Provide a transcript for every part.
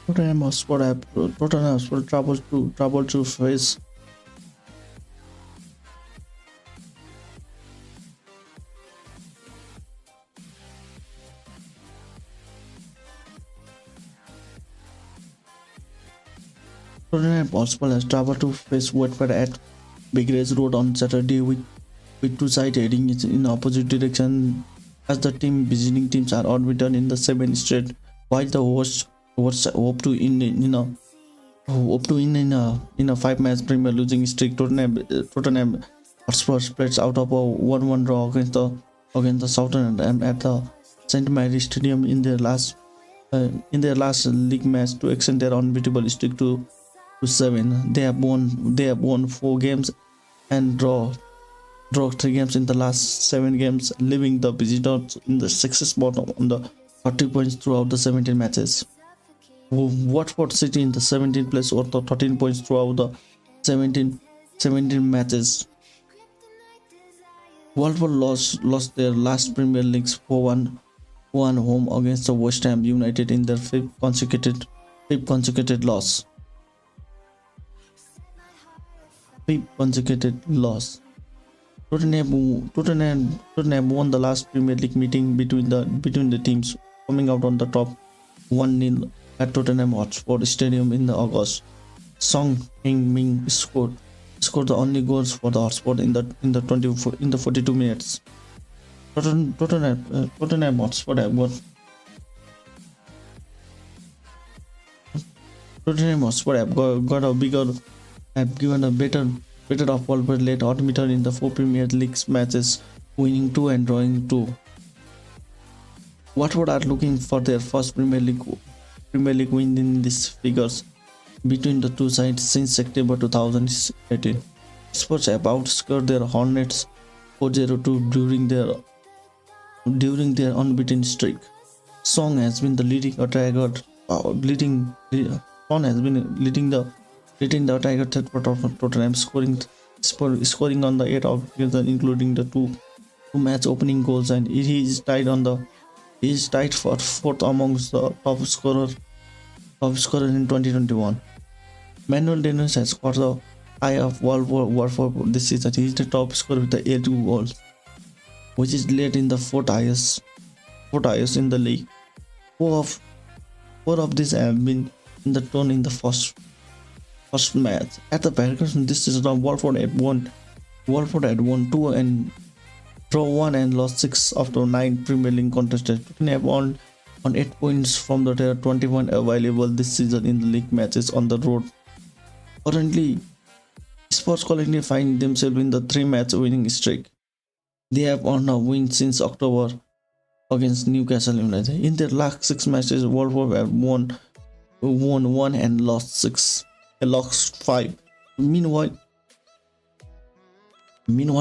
Tottenham Hotspur travel to face Tottenham Hotspur has traveled to face Watford at Big Road on Saturday with two sides heading in opposite direction as the visiting teams are unbeaten in the seven straight, while the hosts hope to win in a five-match Premier losing streak. Tottenham Hotspur spreads out of a 1-1 draw against the Southampton at the St Mary Stadium in their last league match to extend their unbeatable streak to seven. They have won four games and draw three games in the last seven games, leaving the visitors in the sixth spot on the 40 points throughout the 17 matches. Watford City in the 17th place or the 13 points throughout the 17 matches. Watford lost their last Premier League 4-1 home against the West Ham United in their fifth consecutive loss. Tottenham won the last Premier League meeting between the teams, coming out on the top 1-0 at Tottenham Hotspur Stadium in August. Song Heung-min scored the only goals for the Hotspur in the 42 minutes. Tottenham Hotspur have got Tottenham Hotspur have given a better of Wolves late admitter in the four Premier League matches, winning two and drawing two. Watford are looking for their first Premier League win in these figures between the two sides since September 2018. Spurs have outscored their Hornets 4-2 during their unbeaten streak. Song has been the leading attacker, leading the attacker third for Tottenham, scoring on the 8 occasions, including the two match opening goals, and he is tied for fourth amongst the top scorer in 2021. Manuel Dennis has got the eye of Watford this season. He is the top scorer with the 82 goals, which is led in the fourth highest in the league. Four of these have been in the turn in the first match. At the Packers this season, Watford had won 2 and draw 1 and lost 6 after 9 Premier League contested. Tottenham won on 8 points from the 21 available this season in the league matches on the road. Currently, Spurs collectively find themselves in the 3-match winning streak. They have earned a win since October against Newcastle United. In their last 6 matches, Wolves have won 1 and lost 5. Meanwhile,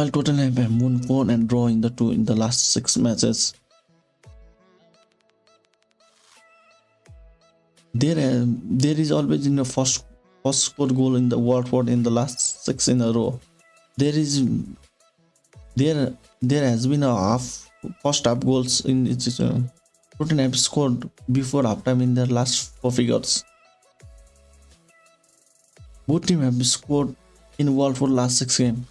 Tottenham have won 4 and draw in the last 6 matches. There is always in the first scored goal in the Watford in the last 6 in a row. There has been a first half goals in its Tottenham scored before halftime in their last 4 figures. Both teams have scored in Watford last 6 games.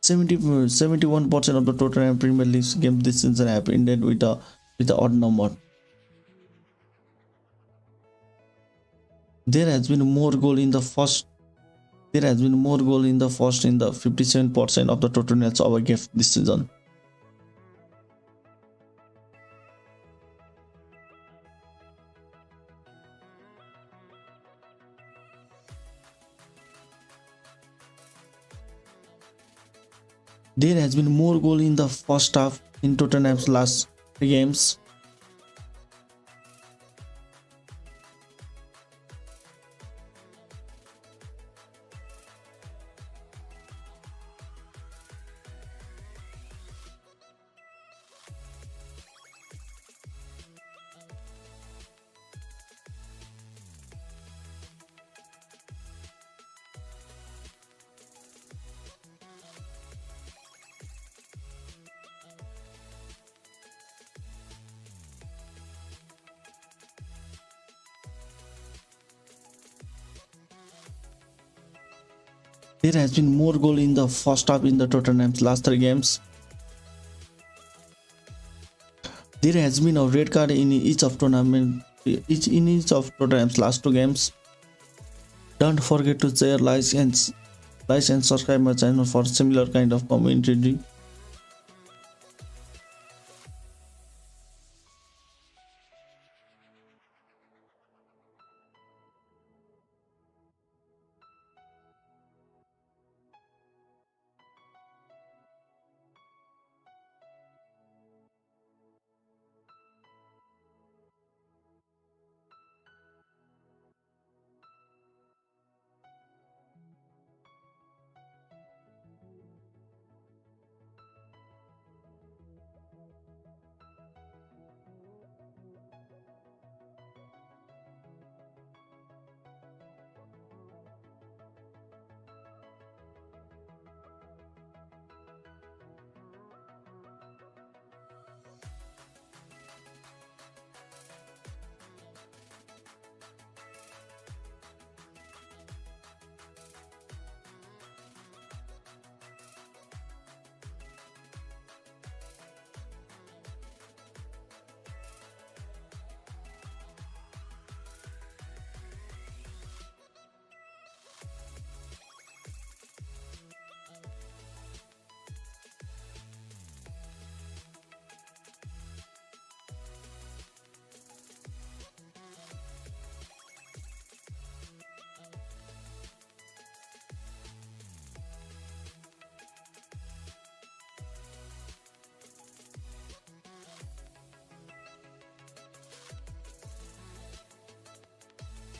71% of the Tottenham Premier League games this season have ended with the odd number. There has been more goal in the first in the 57% of the Tottenham's over games this season. There has been more goal in the first half in Tottenham's last 3 games. There has been more goal in the first half in the Tottenham's last 3 games. There has been a red card in each of Tottenham's last 2 games. Don't forget to share, like and subscribe my channel for similar kind of commentary.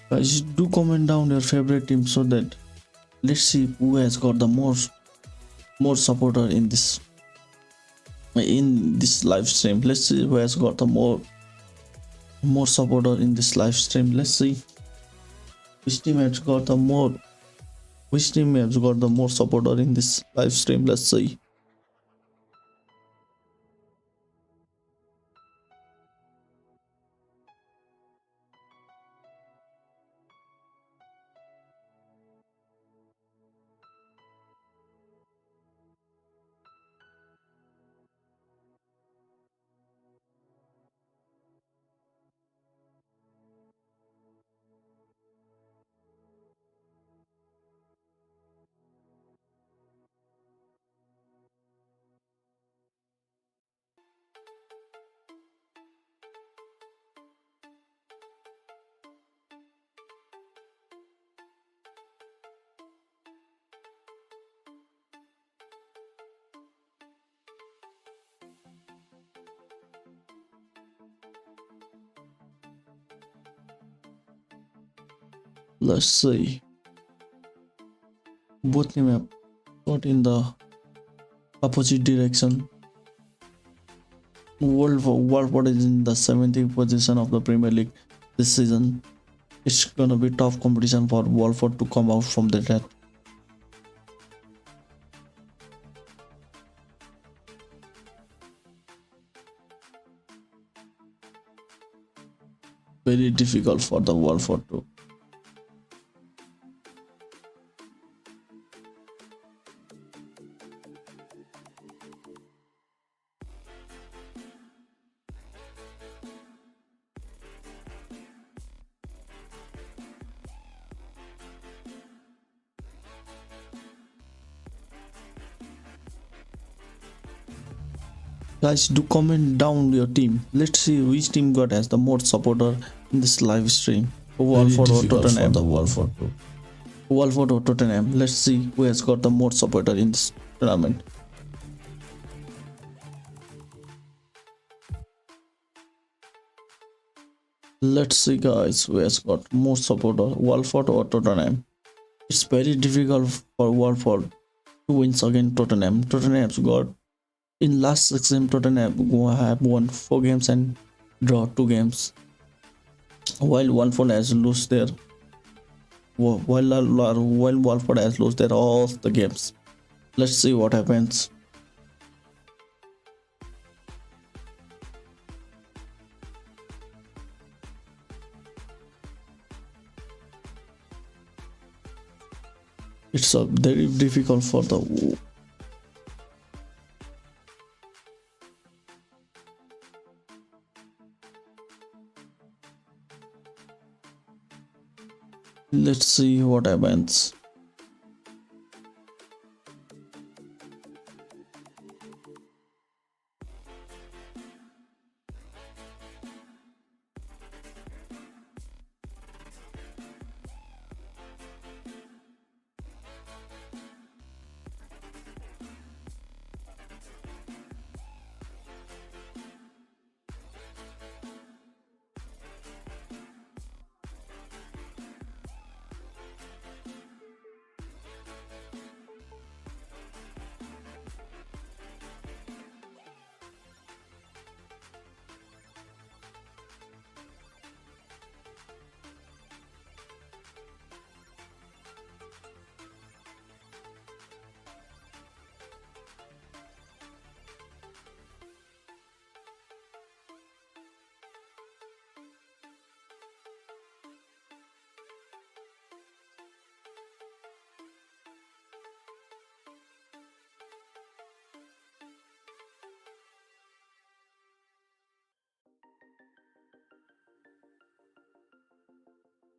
Guys, do comment down your favorite team so that let's see who has got the more supporter in this live stream. Let's see who has got the more supporter in this live stream. Let's see which team has got the more supporter in this live stream. Let's see. Let's see. Both team have got in the opposite direction. Watford is in the 17th position of the Premier League this season. It's gonna be tough competition for Watford to come out from the death. Very difficult for the Watford to. Guys, do comment down your team. Let's see which team got has the most supporter in this live stream. Watford or Tottenham. Watford or Tottenham. Let's see who has got the most supporter in this tournament. Let's see, guys, who has got more supporter, Watford or Tottenham. It's very difficult for Watford to win against Tottenham. Tottenham's got in last 6 games. Tottenham have won 4 games and draw 2 games, while Watford has lost their Watford has lost their all the games. Let's see what happens. it's a very difficult for the. Let's see what happens.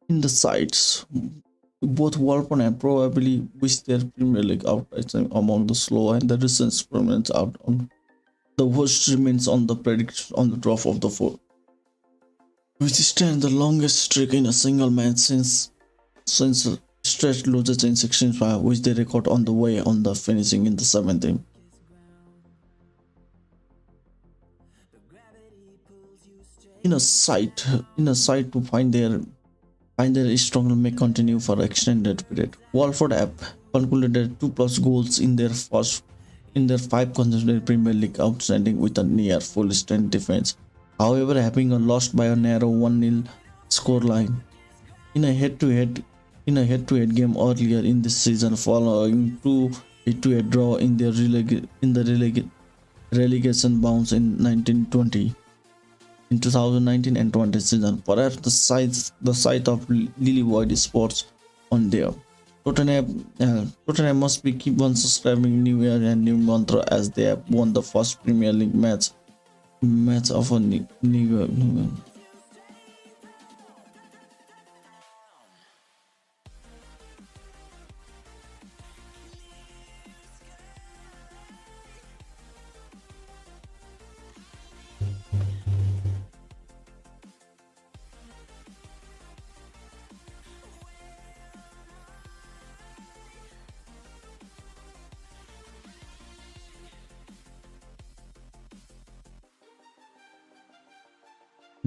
In the sides, both Wolverhampton and probably wish their Premier League outright among the slow and the recent experiments out on the worst remains on the prediction on the drop of the four, which stands the longest streak in a single match since stretch loses in 16-5, which they record on the way on the finishing in the 17th. In a sight to find their struggle may continue for extended period. Watford have calculated 2+ goals in their 5 consecutive Premier League outstanding with a near full strength defense. However, having lost by a narrow 1-0 scoreline in a head-to-head game earlier in this season, following 2-8 draw in their relegation bounce in 2019 and 20 season. Perhaps the site of Lily Void Sports on there. Tottenham must be keep on subscribing new year and new mantra as they have won the first Premier League match of a new year.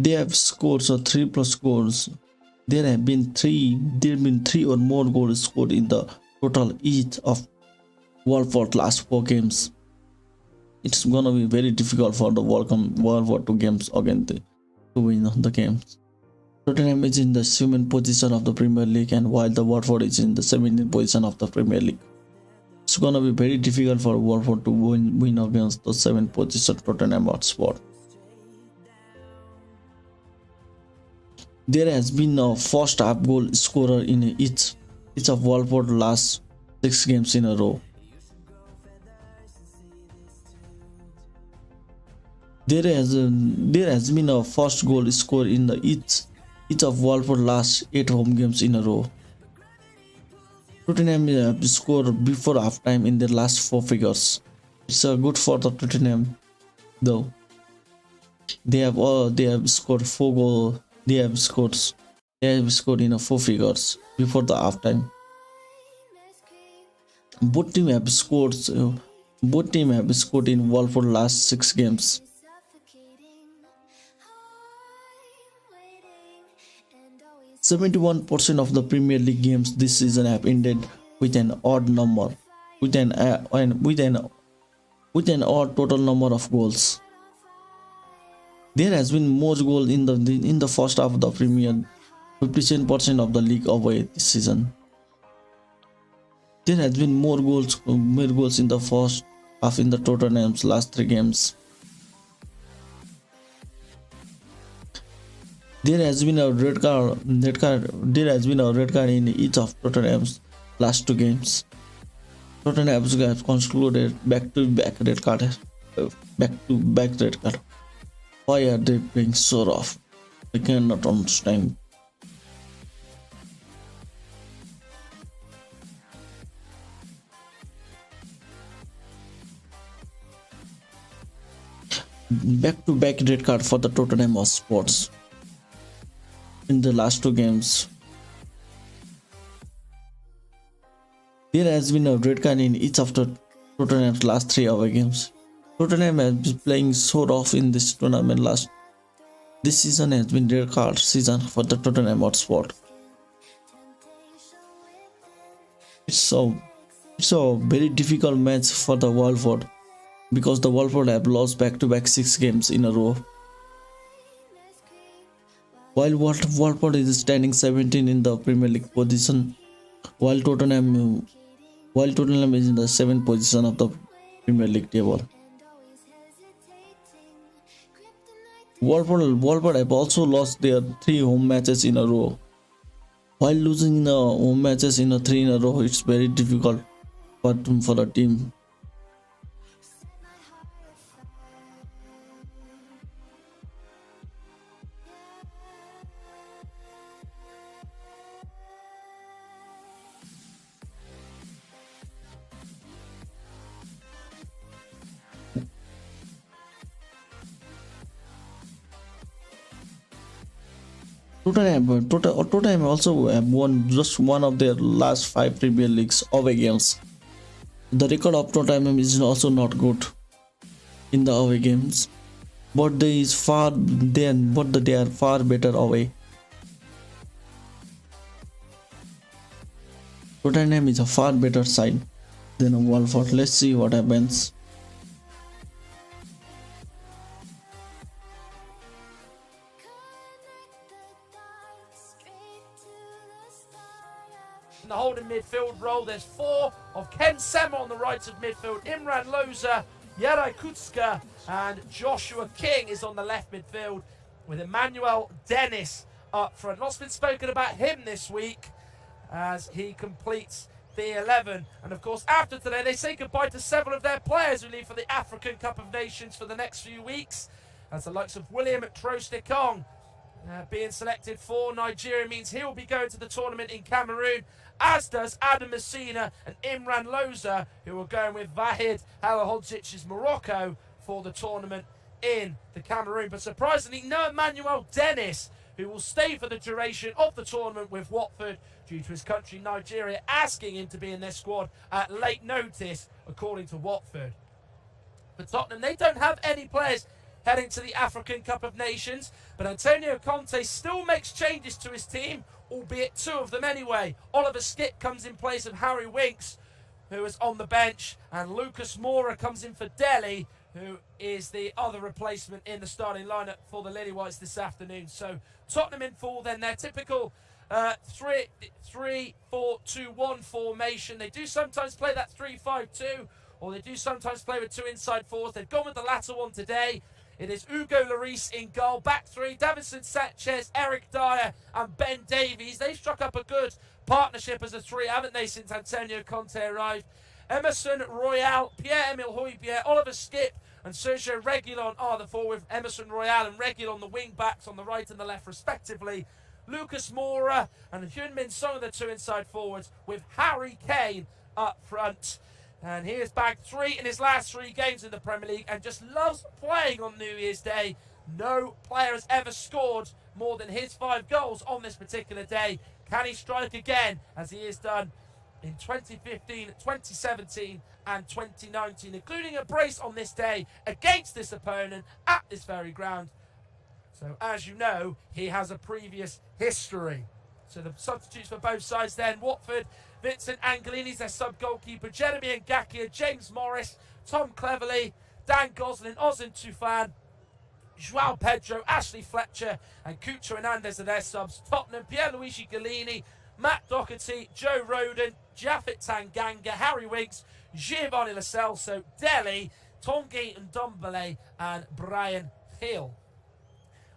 They have scored 3+ goals. There have been three or more goals scored in the total each of Watford last 4 games. It's gonna be very difficult for the Watford 2 games again to win the games. Tottenham is in the 7th position of the Premier League, and while the Watford is in the 17th position of the Premier League. It's gonna be very difficult for Watford to win against the 7th position Tottenham Hotspur. There has been a first half goal scorer in each of Watford's last 6 games in a row. There has been a first goal scored in each of Watford's last 8 home games in a row. Tottenham have scored before halftime in their last 4 figures. It's good for the Tottenham, though. They have scored 4 goals. They have scored in 4 figures before the halftime. Both teams have scored in Watford's last 6 games. %71% of the Premier League games this season have ended with an odd number, with an odd total number of goals. There has been more goals in the first half of the Premier, 57% of the league away this season. There has been more goals in the first half in the Tottenham's last 3 games. There has been a red card in each of Tottenham's last 2 games. Tottenham have concluded back-to-back red card. Back-to-back red card. Why are they playing so rough? I cannot understand. Back-to-back red card for the Tottenham Hotspur in the last two games. There has been a red card in each of the Tottenham's last three away games. Tottenham has been playing so rough in this tournament. This season has been red card season for the Tottenham Hotspur. It's a very difficult match for the Watford because the Watford have lost back-to-back 6 games in a row. While Watford is standing 17 in the Premier League position, while Tottenham is in the 7th position of the Premier League table. Watford have also lost their 3 home matches in a row. While losing the home matches in a 3 in a row, it's very difficult for the team. Tottenham also have won just one of their last 5 Premier Leagues away games. The record of Tottenham is also not good in the away games, but they are far better away. Tottenham is a far better side than Watford. Let's see what happens. The holding midfield role, there's 4 of Ken Sema on the right of midfield, Imran Loza, Yaray Kutska and Joshua King is on the left midfield with Emmanuel Dennis up front. Lots been spoken about him this week as he completes the 11. And of course after today they say goodbye to several of their players who leave for the African Cup of Nations for the next few weeks, as the likes of William Trostikong being selected for Nigeria means he will be going to the tournament in Cameroon, as does Adam Messina and Imran Loza, who are going with Vahid Halilhodžic's Morocco for the tournament in the Cameroon. But surprisingly, no Emmanuel Dennis, who will stay for the duration of the tournament with Watford due to his country Nigeria asking him to be in their squad at late notice, according to Watford. For Tottenham, they don't have any players heading to the African Cup of Nations, but Antonio Conte still makes changes to his team, albeit 2 of them anyway. Oliver Skipp comes in place of Harry Winks, who is on the bench, and Lucas Moura comes in for Dele, who is the other replacement in the starting lineup for the Lily Whites this afternoon. So Tottenham in full, then their typical 3-4-2-1 formation. They do sometimes play that 3-5-2, or they do sometimes play with 2 inside forwards. They've gone with the latter one today. It is Hugo Lloris in goal. Back 3, Davinson Sanchez, Eric Dyer and Ben Davies. They struck up a good partnership as a 3, haven't they, since Antonio Conte arrived. Emerson Royal, Pierre-Emile Højbjerg, Oliver Skipp and Sergio Reguilon are the 4, with Emerson Royal and Reguilon the wing backs on the right and the left respectively. Lucas Moura and Heung-min Son are the 2 inside forwards, with Harry Kane up front. And he has bagged 3 in his last 3 games in the Premier League and just loves playing on New Year's Day. No player has ever scored more than his 5 goals on this particular day. Can he strike again, as he has done in 2015, 2017 and 2019, including a brace on this day against this opponent at this very ground. So as you know, he has a previous history. So the substitutes for both sides then: Watford, Vincent Angelini's their sub-goalkeeper, Jeremy Ngakia, James Morris, Tom Cleverley, Dan Gosling, Ozan Tufan, Joao Pedro, Ashley Fletcher and Cucho Hernandez are their subs. Tottenham, Pierluigi Gallini, Matt Doherty, Joe Rodon, Japhet Tanganga, Harry Winks, Giovanni Lo Celso, Dele, Tanguy Ndombele and Brian Hill.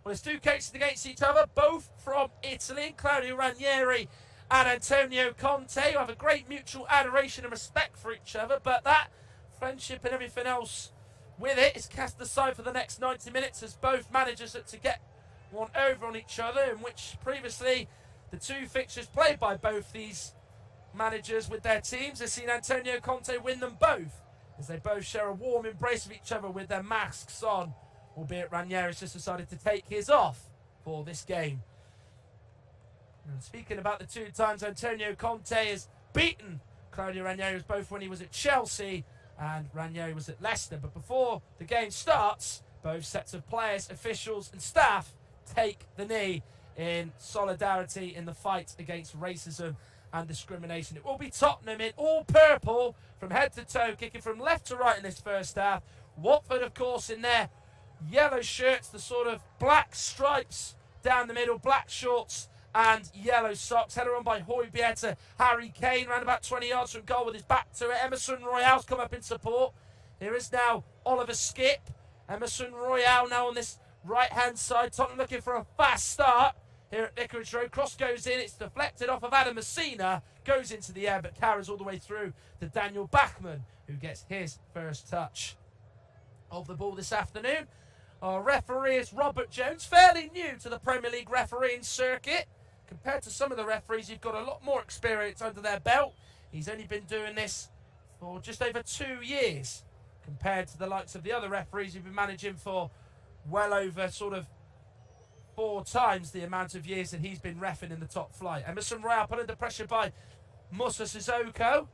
Well, it's 2 coaches against each other, both from Italy, Claudio Ranieri and Antonio Conte, who have a great mutual adoration and respect for each other, but that friendship and everything else with it is cast aside for the next 90 minutes as both managers look to get one over on each other, in which previously the two fixtures played by both these managers with their teams have seen Antonio Conte win them both, as they both share a warm embrace of each other with their masks on, albeit Ranieri's just decided to take his off for this game. And speaking about the two times Antonio Conte has beaten Claudio Ranieri, was both when he was at Chelsea and Ranieri was at Leicester. But before the game starts, both sets of players, officials and staff take the knee in solidarity in the fight against racism and discrimination. It will be Tottenham in all purple from head to toe, kicking from left to right in this first half. Watford, of course, in their yellow shirts, the sort of black stripes down the middle, black shorts and yellow socks. Header on by Højbjerg to Harry Kane, around about 20 yards from goal with his back to it. Emerson Royale's come up in support. Here is now Oliver Skipp. Emerson Royale now on this right-hand side. Tottenham looking for a fast start here at Vicarage Road. Cross goes in. It's deflected off of Adam Messina. Goes into the air, but carries all the way through to Daniel Bachmann, who gets his first touch of the ball this afternoon. Our referee is Robert Jones, fairly new to the Premier League refereeing circuit. Compared to some of the referees, you've got a lot more experience under their belt. He's only been doing this for just over 2 years, compared to the likes of the other referees who've been managing for well over sort of 4 times the amount of years that he's been reffing in the top flight. Emerson Royale put under pressure by Musa Sissoko.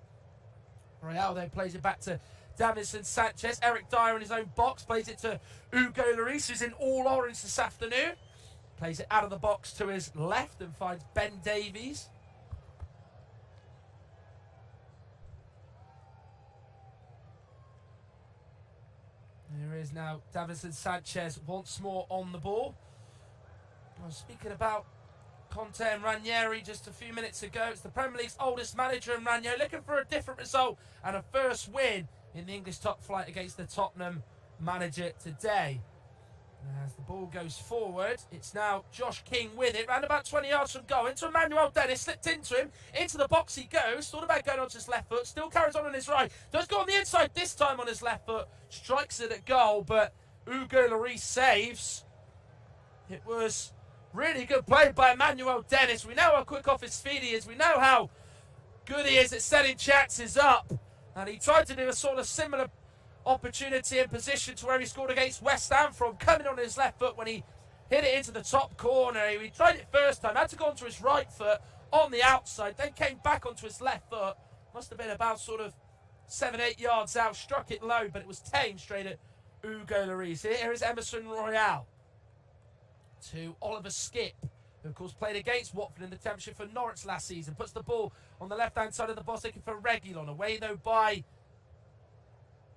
Royale then plays it back to Davinson Sanchez. Eric Dyer in his own box plays it to Hugo Lloris, who's in all orange this afternoon. Plays it out of the box to his left and finds Ben Davies. Here is now Davinson Sanchez once more on the ball. Well, speaking about Conte and Ranieri just a few minutes ago, it's the Premier League's oldest manager and Ranieri looking for a different result and a first win in the English top flight against the Tottenham manager today. As the ball goes forward, it's now Josh King with it, round about 20 yards from goal, into Emmanuel Dennis, slipped into him, into the box he goes, thought about going onto his left foot, still carries on his right, does go on the inside this time on his left foot, strikes it at goal, but Hugo Lloris saves. It was really good play by Emmanuel Dennis. We know how quick off his feet he is, we know how good he is at setting chances up, and he tried to do a sort of similar opportunity and position to where he scored against West Ham from, coming on his left foot when he hit it into the top corner. He tried it first time, had to go onto his right foot on the outside, then came back onto his left foot. Must have been about sort of 7-8 yards out, struck it low, but it was tamed straight at Hugo Lloris. Here is Emerson Royale to Oliver Skipp, who of course played against Watford in the Championship for Norwich last season. Puts the ball on the left-hand side of the box, looking for Reguilon. Away though by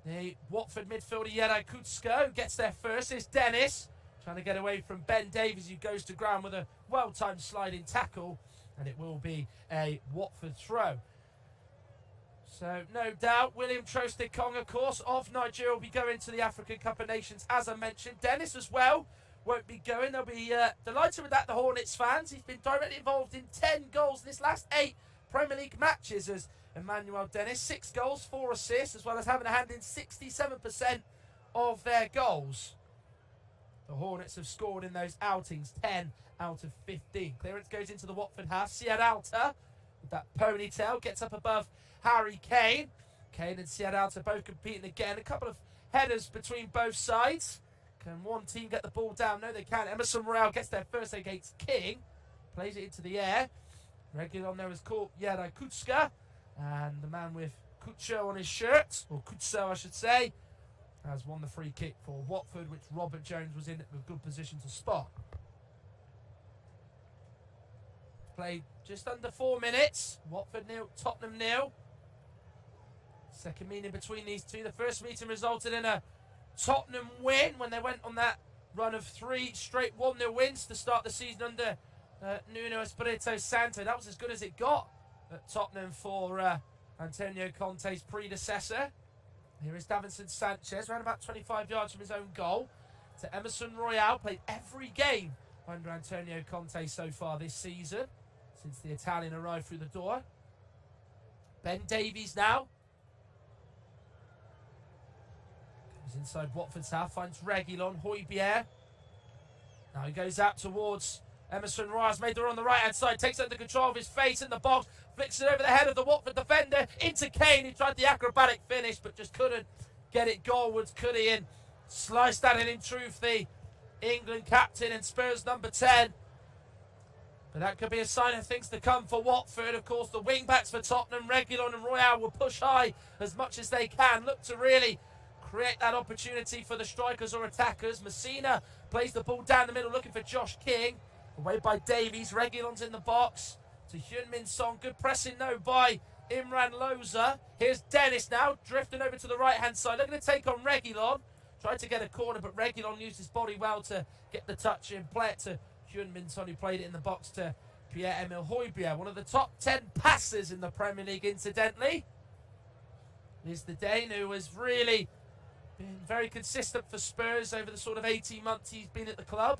the Watford midfielder Jere Kutsko, who gets there first. Here's Dennis, trying to get away from Ben Davies, who goes to ground with a well-timed sliding tackle, and it will be a Watford throw. So, no doubt, William Troost-Ekong, of course, of Nigeria, will be going to the African Cup of Nations, as I mentioned. Dennis, as well, won't be going. They'll be delighted with that, the Hornets fans. He's been directly involved in 10 goals in his last 8 Premier League matches as Emmanuel Dennis. 6 goals, 4 assists, as well as having a hand in 67% of their goals. The Hornets have scored in those outings 10 out of 15. Clearance goes into the Watford half. Sierralta, with that ponytail, gets up above Harry Kane. Kane and Sierralta both competing again. A couple of headers between both sides. Can one team get the ball down? No, they can't. Emerson Royale gets there first against King. Plays it into the air. Reguilon there is caught Jere Kutska. And the man with Kutcho on his shirt, or Kutso I should say, has won the free kick for Watford, which Robert Jones was in a good position to spot. Played just under 4 minutes. Watford 0, Tottenham 0. Second meeting between these two. The first meeting resulted in a Tottenham win when they went on that run of 3 straight 1-0 wins to start the season under Nuno Espirito Santo. That was as good as it got at Tottenham for Antonio Conte's predecessor. Here is Davinson Sanchez, around about 25 yards from his own goal, to Emerson Royale. Played every game under Antonio Conte so far this season. since the Italian arrived through the door. Ben Davies now. Comes inside Watford's half, finds Reguilon, Højbjerg. Now he goes out towards Emerson Royals, made the run on the right-hand side, takes under control of his face in the box, flicks it over the head of the Watford defender, into Kane, who tried the acrobatic finish, but just couldn't get it goalwards, could he? And sliced at it in truth, the England captain and Spurs number 10. But that could be a sign of things to come for Watford. Of course, the wing-backs for Tottenham, Reguilon and Royal, will push high as much as they can, look to really create that opportunity for the strikers or attackers. Messina plays the ball down the middle, looking for Josh King. Away by Davies. Reguilon's in the box to Heung-min Son. Good pressing, though, by Imran Loza. Here's Dennis now, drifting over to the right-hand side. Looking to take on Reguilon. Tried to get a corner, but Reguilon used his body well to get the touch in. Play it to Heung-min Son, who played it in the box to Pierre-Emile Højbjerg. One of the top 10 passers in the Premier League, incidentally. Is the Dane, who has really been very consistent for Spurs over the sort of 18 months he's been at the club.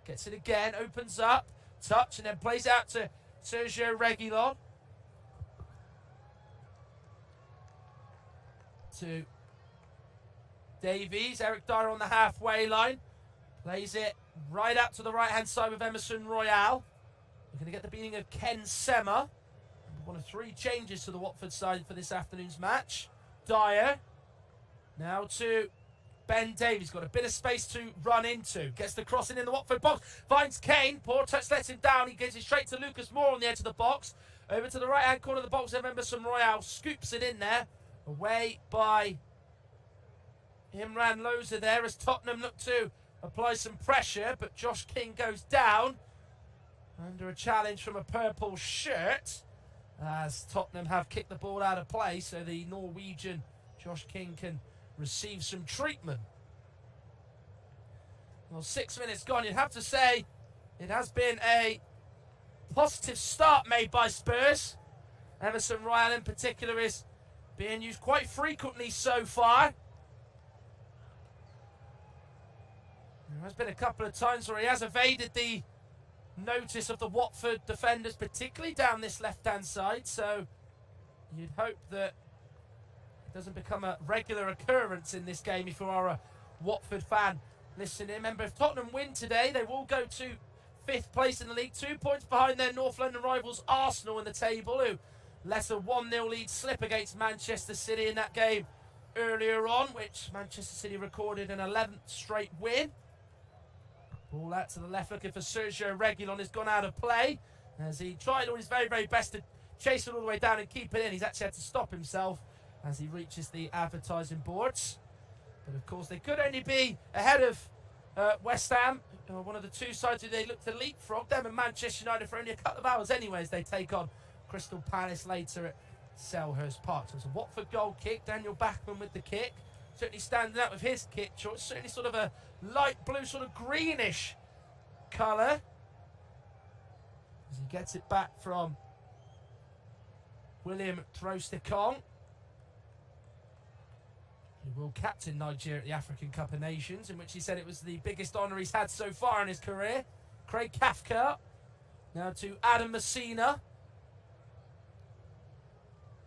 Gets it again, opens up, touch, and then plays out to Sergio Reguilon. To Davies. Eric Dyer on the halfway line. Plays it right out to the right-hand side with Emerson Royal. We're going to get the beating of Ken Sema. One of 3 changes to the Watford side for this afternoon's match. Dyer. Now to Ben Davies. Got a bit of space to run into. Gets the crossing in the Watford box. Finds Kane. Poor touch lets him down. He gives it straight to Lucas Moore on the edge of the box. Over to the right-hand corner of the box. Remember, some Royal scoops it in there. Away by Imran Loza there as Tottenham look to apply some pressure. But Josh King goes down under a challenge from a purple shirt, as Tottenham have kicked the ball out of play, so the Norwegian Josh King can receive some treatment. Well, 6 minutes gone. You'd have to say it has been a positive start made by Spurs. Emerson Royal in particular is being used quite frequently so far. There has been a couple of times where he has evaded the notice of the Watford defenders, particularly down this left-hand side, so you'd hope that it doesn't become a regular occurrence in this game if you are a Watford fan listening. Remember, if Tottenham win today, they will go to 5th place in the league, 2 points behind their North London rivals Arsenal in the table, who let a 1-0 lead slip against Manchester City in that game earlier on, which Manchester City recorded an 11th straight win. Ball out to the left, looking for Sergio Reguilon. Has gone out of play as he tried all his very, very best to chase it all the way down and keep it in. He's actually had to stop himself as he reaches the advertising boards. But of course, they could only be ahead of West Ham, one of the 2 sides who they look to leapfrog. Them and Manchester United for only a couple of hours anyway, as they take on Crystal Palace later at Selhurst Park. So it's a Watford goal kick. Daniel Bachmann with the kick. Certainly standing out with his kick choice. Certainly sort of a light blue, sort of greenish colour. As he gets it back from William Trostikong, who will captain Nigeria at the African Cup of Nations, in which he said it was the biggest honour he's had so far in his career. Craig Cathcart. Now to Adam Messina.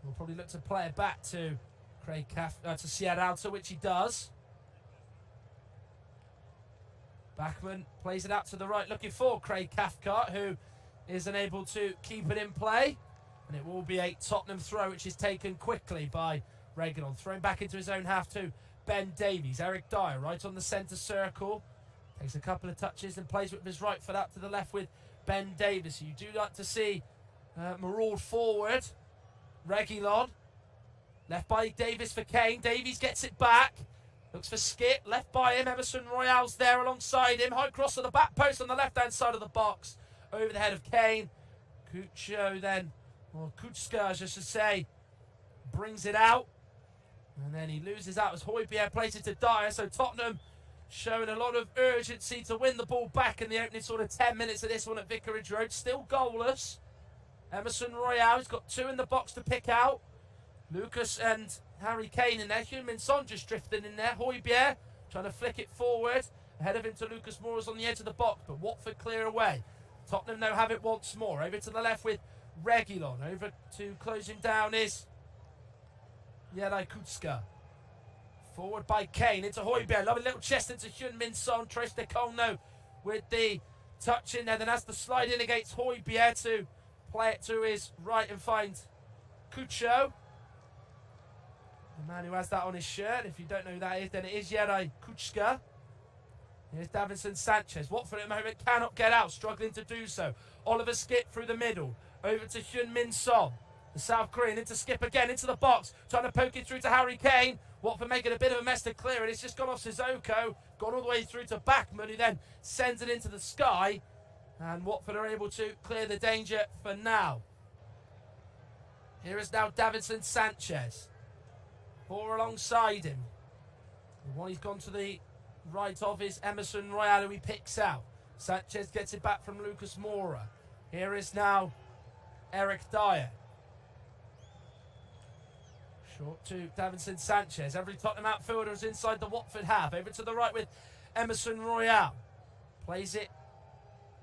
We'll probably look to play it back to Craig to Siad Alta, which he does. Bachmann plays it out to the right, looking for Craig Cathcart, who is unable to keep it in play. And it will be a Tottenham throw, which is taken quickly by Reguilon. Thrown back into his own half to Ben Davies. Eric Dyer right on the centre circle. Takes a couple of touches and plays with his right foot out to the left with Ben Davies. You do like to see maraud forward. Reguilon. Left by Davies for Kane. Davies gets it back. Looks for Skip. Left by him. Emerson Royal's there alongside him. High cross to the back post on the left-hand side of the box. Over the head of Kane. Kucho then, or Kuchka, I should say, brings it out. And then he loses out as Højbjerg plays it to Dyer. So Tottenham showing a lot of urgency to win the ball back in the opening sort of 10 minutes of this one at Vicarage Road. Still goalless. Emerson Royal has got 2 in the box to pick out. Lucas and Harry Kane in there. Heung-min Son just drifting in there. Højbjerg trying to flick it forward. Ahead of him to Lucas Moore on the edge of the box, but Watford clear away. Tottenham now have it once more. Over to the left with Reguilon. Over to close him down is Yelai Kutska. Forward by Kane into Højbjerg. Lovely little chest into Hyun-Min Son. Tres de Colno with the touch in there. Then has the slide in against Højbjerg to play it to his right and find Kucho. The man who has that on his shirt. If you don't know who that is, then it is Yelai Kutska. Here's Davinson Sanchez. Watford at the moment cannot get out, struggling to do so. Oliver Skip through the middle. Over to Hyun-Min Son. The South Korean into Skip again, into the box. Trying to poke it through to Harry Kane. Watford making a bit of a mess to clear it. It's just gone off Sissoko. Gone all the way through to Bachmann, who then sends it into the sky. And Watford are able to clear the danger for now. Here is now Davinson Sanchez. Four alongside him. The one he's gone to the right of is Emerson Royal, who he picks out. Sanchez gets it back from Lucas Moura. Here is now Eric Dyer. Short to Davinson Sanchez. Every Tottenham outfielder is inside the Watford half. Over to the right with Emerson Royal. Plays it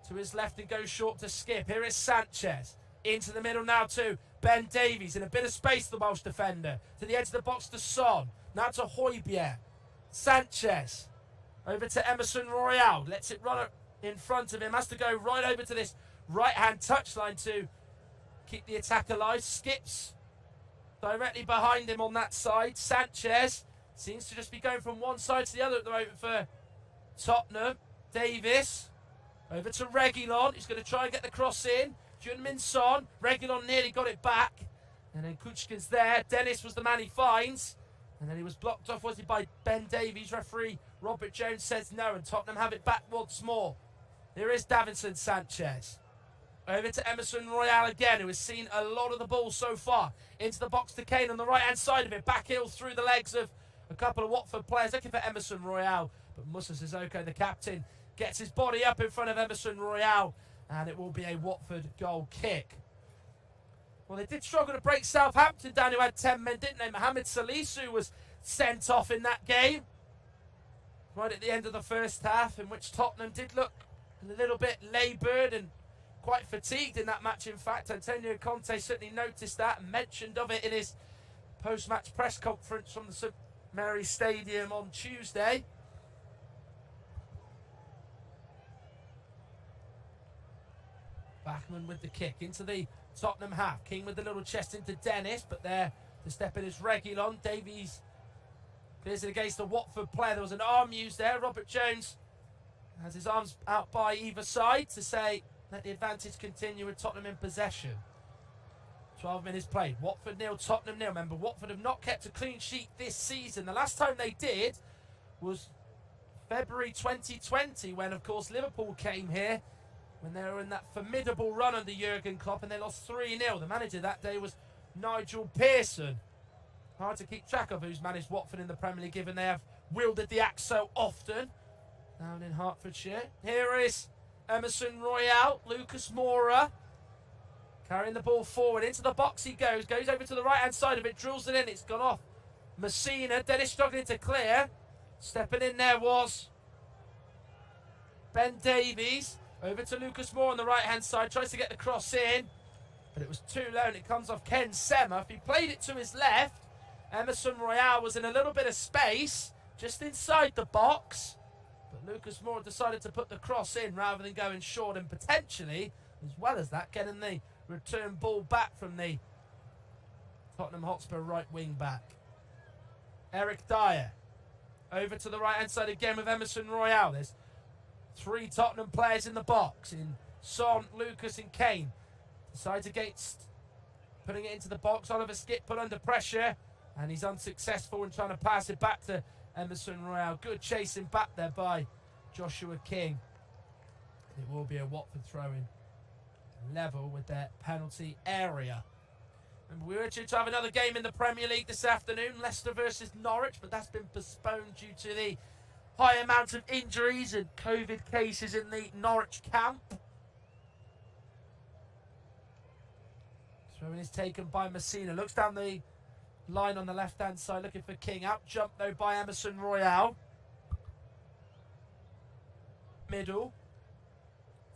to his left and goes short to Skip. Here is Sanchez. Into the middle now to Ben Davies. In a bit of space, the Welsh defender. To the edge of the box to Son. Now to Højbjerg. Sanchez. Over to Emerson Royal. Lets it run in front of him. Has to go right over to this right-hand touchline to keep the attack alive. Skips directly behind him on that side. Sanchez seems to just be going from one side to the other at the moment for Tottenham. Davis over to Reguilon. He's going to try and get the cross in. Hyun-Min Son. Reguilon nearly got it back. And then Kuchkin's there. Dennis was the man he finds. And then he was blocked off, was he, by Ben Davies. Referee Robert Jones says no, and Tottenham have it back once more. Here is Davinson Sanchez. Over to Emerson Royal again, who has seen a lot of the ball so far. Into the box to Kane on the right-hand side of it. Back heel through the legs of a couple of Watford players looking for Emerson Royal. But Musa Sissoko, the captain, gets his body up in front of Emerson Royal. And it will be a Watford goal kick. Well, they did struggle to break Southampton down, who had 10 men, didn't they? Mohamed Salisu was sent off in that game. Right at the end of the first half, in which Tottenham did look a little bit laboured and quite fatigued in that match, in fact. Antonio Conte certainly noticed that and mentioned of it in his post-match press conference from the St Mary's Stadium on Tuesday. Bachmann with the kick into the Tottenham half. King with the little chest into Dennis, but there to step in is Reguilon. Davies clears it against the Watford player. There was an arm used there. Robert Jones has his arms out by either side to say let the advantage continue with Tottenham in possession. 12 minutes played. Watford 0, Tottenham 0. Remember, Watford have not kept a clean sheet this season. The last time they did was February 2020, when, of course, Liverpool came here, when they were in that formidable run under Jurgen Klopp, and they lost 3-0. The manager that day was Nigel Pearson. Hard to keep track of who's managed Watford in the Premier League, given they have wielded the axe so often down in Hertfordshire. Here is Emerson Royal, Lucas Moura, carrying the ball forward. Into the box he goes over to the right-hand side of it, drills it in, it's gone off Messina. Dennis struggling to clear. Stepping in there was Ben Davies. Over to Lucas Moura on the right-hand side, tries to get the cross in, but it was too low and it comes off Ken Sema. If he played it to his left, Emerson Royal was in a little bit of space, just inside the box, but Lucas Moura decided to put the cross in rather than going short, and potentially, as well as that, getting the return ball back from the Tottenham Hotspur right wing back. Eric Dyer, over to the right-hand side again with Emerson Royal. There's 3 Tottenham players in the box, in Son, Lucas and Kane. Decides against putting it into the box. Oliver Skip put under pressure, and he's unsuccessful in trying to pass it back to Emerson Royal. Good chasing back there by Joshua King. It will be a Watford throw-in, level with their penalty area. And we were due to have another game in the Premier League this afternoon, Leicester versus Norwich, but that's been postponed due to the high amount of injuries and COVID cases in the Norwich camp. Throw-in is taken by Messina. Looks down the line on the left-hand side, looking for King. Out jump, though, by Emerson Royal. Middle.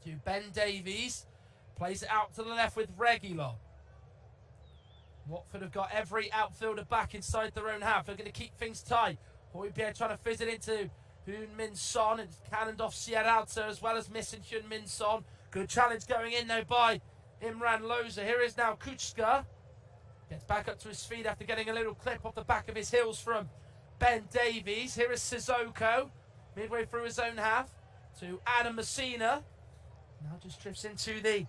to Ben Davies. Plays it out to the left with Reguilon. Watford have got every outfielder back inside their own half. They're going to keep things tight. Højbjerg trying to fizz it into Heung-min Son, and cannoned off Sierralta as well as missing Heung-min Son. Good challenge going in though by Imran Loza. Here is now Kucka. Gets back up to his feet after getting a little clip off the back of his heels from Ben Davies. Here is Sissoko, midway through his own half, to Adam Messina. Now just drifts into the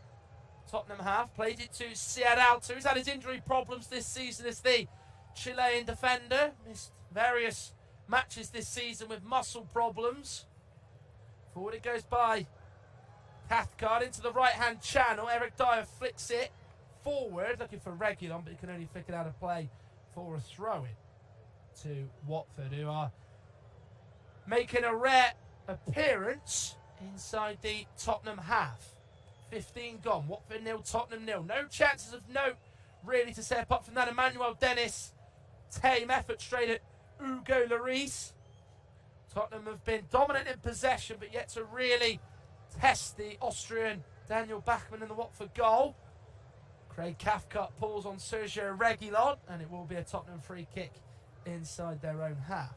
Tottenham half. Plays it to Sierralta, who's had his injury problems this season as the Chilean defender. Missed various matches this season with muscle problems. Forward it goes by Cathcart into the right-hand channel. Eric Dyer flicks it forward, looking for Reguilon, but he can only flick it out of play for a throw-in to Watford, who are making a rare appearance inside the Tottenham half. 15 gone. Watford 0, Tottenham 0. No chances of note really to say apart from that Emmanuel Dennis tame effort straight at Hugo Lloris. Tottenham have been dominant in possession, but yet to really test the Austrian Daniel Bachmann in the Watford goal. Craig Cathcart pulls on Sergio Reguilon, and it will be a Tottenham free kick inside their own half.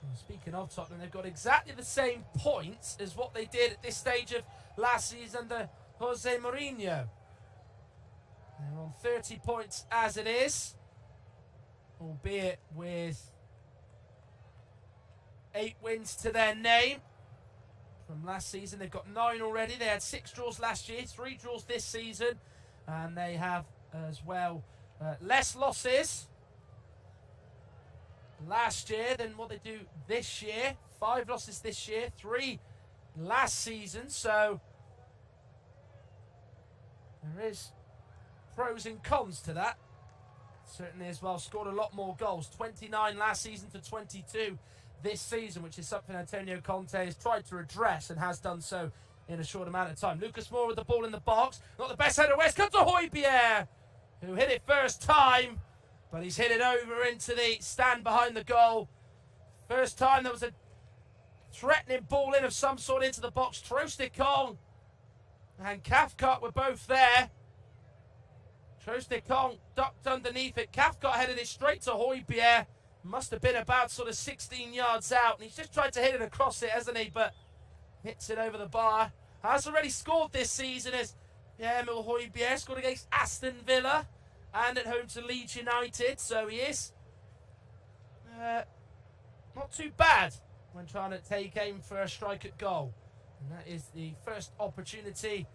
And speaking of Tottenham, they've got exactly the same points as what they did at this stage of last season under Jose Mourinho. They're on 30 points as it is, albeit with 8 wins to their name from last season. They've got 9 already. They had 6 draws last year, 3 draws this season, and they have as well less losses last year than what they do this year. 5 losses this year, 3 last season, so there is pros and cons to that. Certainly as well, scored a lot more goals, 29 last season to 22 this season, which is something Antonio Conte has tried to address and has done so in a short amount of time. Lucas Moore with the ball in the box, not the best header west, comes to Højbjerg, who hit it first time, but he's hit it over into the stand behind the goal. First time there was a threatening ball in of some sort into the box. Trostikong and Cathcart were both there. Trostikong ducked underneath it. Cathcart headed it straight to Højbjerg. Must have been about sort of 16 yards out. And he's just tried to hit it across it, hasn't he? But hits it over the bar. Has already scored this season as Emil Højbjerg scored against Aston Villa and at home to Leeds United. So he is not too bad when trying to take aim for a strike at goal. And that is the first opportunity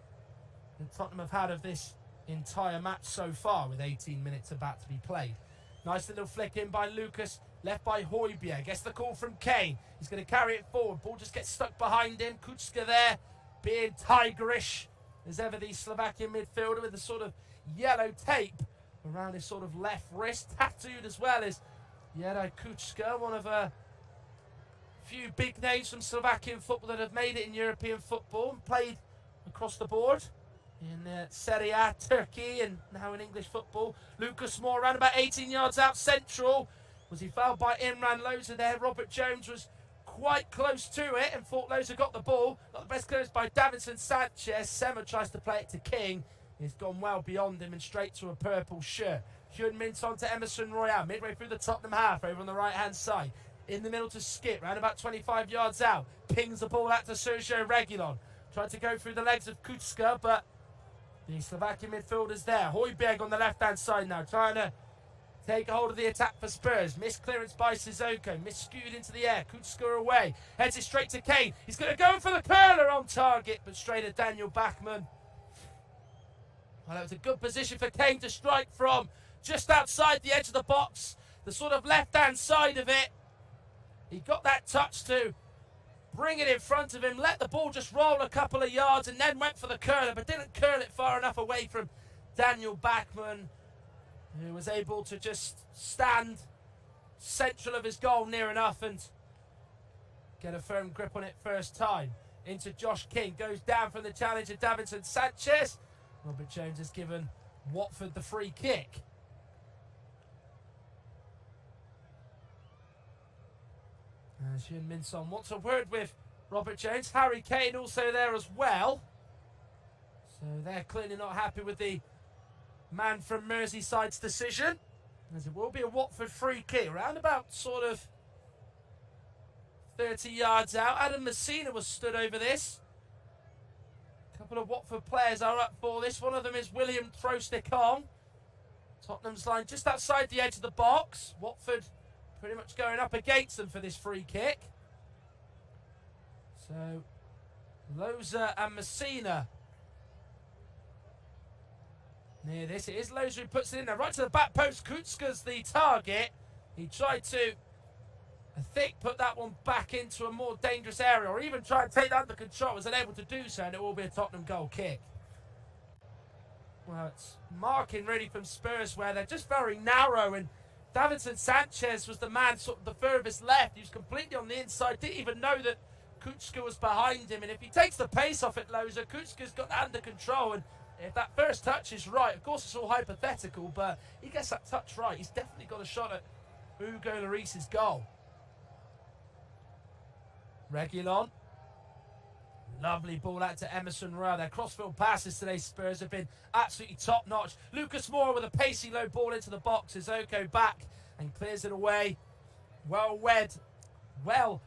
that Tottenham have had of this entire match so far, with 18 minutes about to be played. Nice little flick in by Lucas, left by Højbjerg. Gets the call from Kane. He's going to carry it forward. Ball just gets stuck behind him. Kucka there, being tigerish as ever, the Slovakian midfielder with the sort of yellow tape around his sort of left wrist. Tattooed as well as Juraj Kucka, one of a few big names from Slovakian football that have made it in European football and played across the board in Serie A, Turkey, and now in English football. Lucas Moore around about 18 yards out central. Was he fouled by Imran Loza there? Robert Jones was quite close to it and thought Loza got the ball. Got the best clearance by Davinson Sanchez. Sema tries to play it to King. He's gone well beyond him and straight to a purple shirt. Heung-min Son to Emerson Royale, midway through the Tottenham half, over on the right-hand side. In the middle to Skip, round about 25 yards out. Pings the ball out to Sergio Reguilon. Tried to go through the legs of Kucka, but the Slovakian midfielder's there. Højbjerg on the left-hand side now, trying to take a hold of the attack for Spurs. Missed clearance by Sissoko. Miscued into the air. Kucka away. Heads it straight to Kane. He's going to go for the curler on target, but straight at Daniel Bachmann. Well, it was a good position for Kane to strike from, just outside the edge of the box. The sort of left-hand side of it. He got that touch to bring it in front of him, let the ball just roll a couple of yards, and then went for the curler, but didn't curl it far enough away from Daniel Bachmann, who was able to just stand central of his goal near enough and get a firm grip on it first time. Into Josh King, goes down from the challenger Davinson Sanchez. Robert Jones has given Watford the free kick. As Hyun Min Son wants a word with Robert Jones. Harry Kane also there as well. So they're clearly not happy with the man from Merseyside's decision. As it will be a Watford free kick. Around about sort of 30 yards out. Adam Messina was stood over this. A couple of Watford players are up for this. One of them is William Trostikong. Tottenham's line just outside the edge of the box. Watford pretty much going up against them for this free kick. So Loza and Messina near this. It is Loza who puts it in there. Right to the back post. Kutska's the target. He tried to, I think, put that one back into a more dangerous area, or even try and take that under control. Was unable to do so, and it will be a Tottenham goal kick. Well, it's marking really from Spurs where they're just very narrow, and Davinson Sanchez was the man sort of the furthest left. He was completely on the inside, didn't even know that Kutska was behind him, and if he takes the pace off it, Loza, Kutska's got that under control, and if that first touch is right, of course it's all hypothetical, but he gets that touch right, he's definitely got a shot at Hugo Lloris's goal. Reguilon. Lovely ball out to Emerson Royal. Their crossfield passes today, Spurs, have been absolutely top-notch. Lucas Moura with a pacey low ball into the box. Sissoko back and clears it away. Well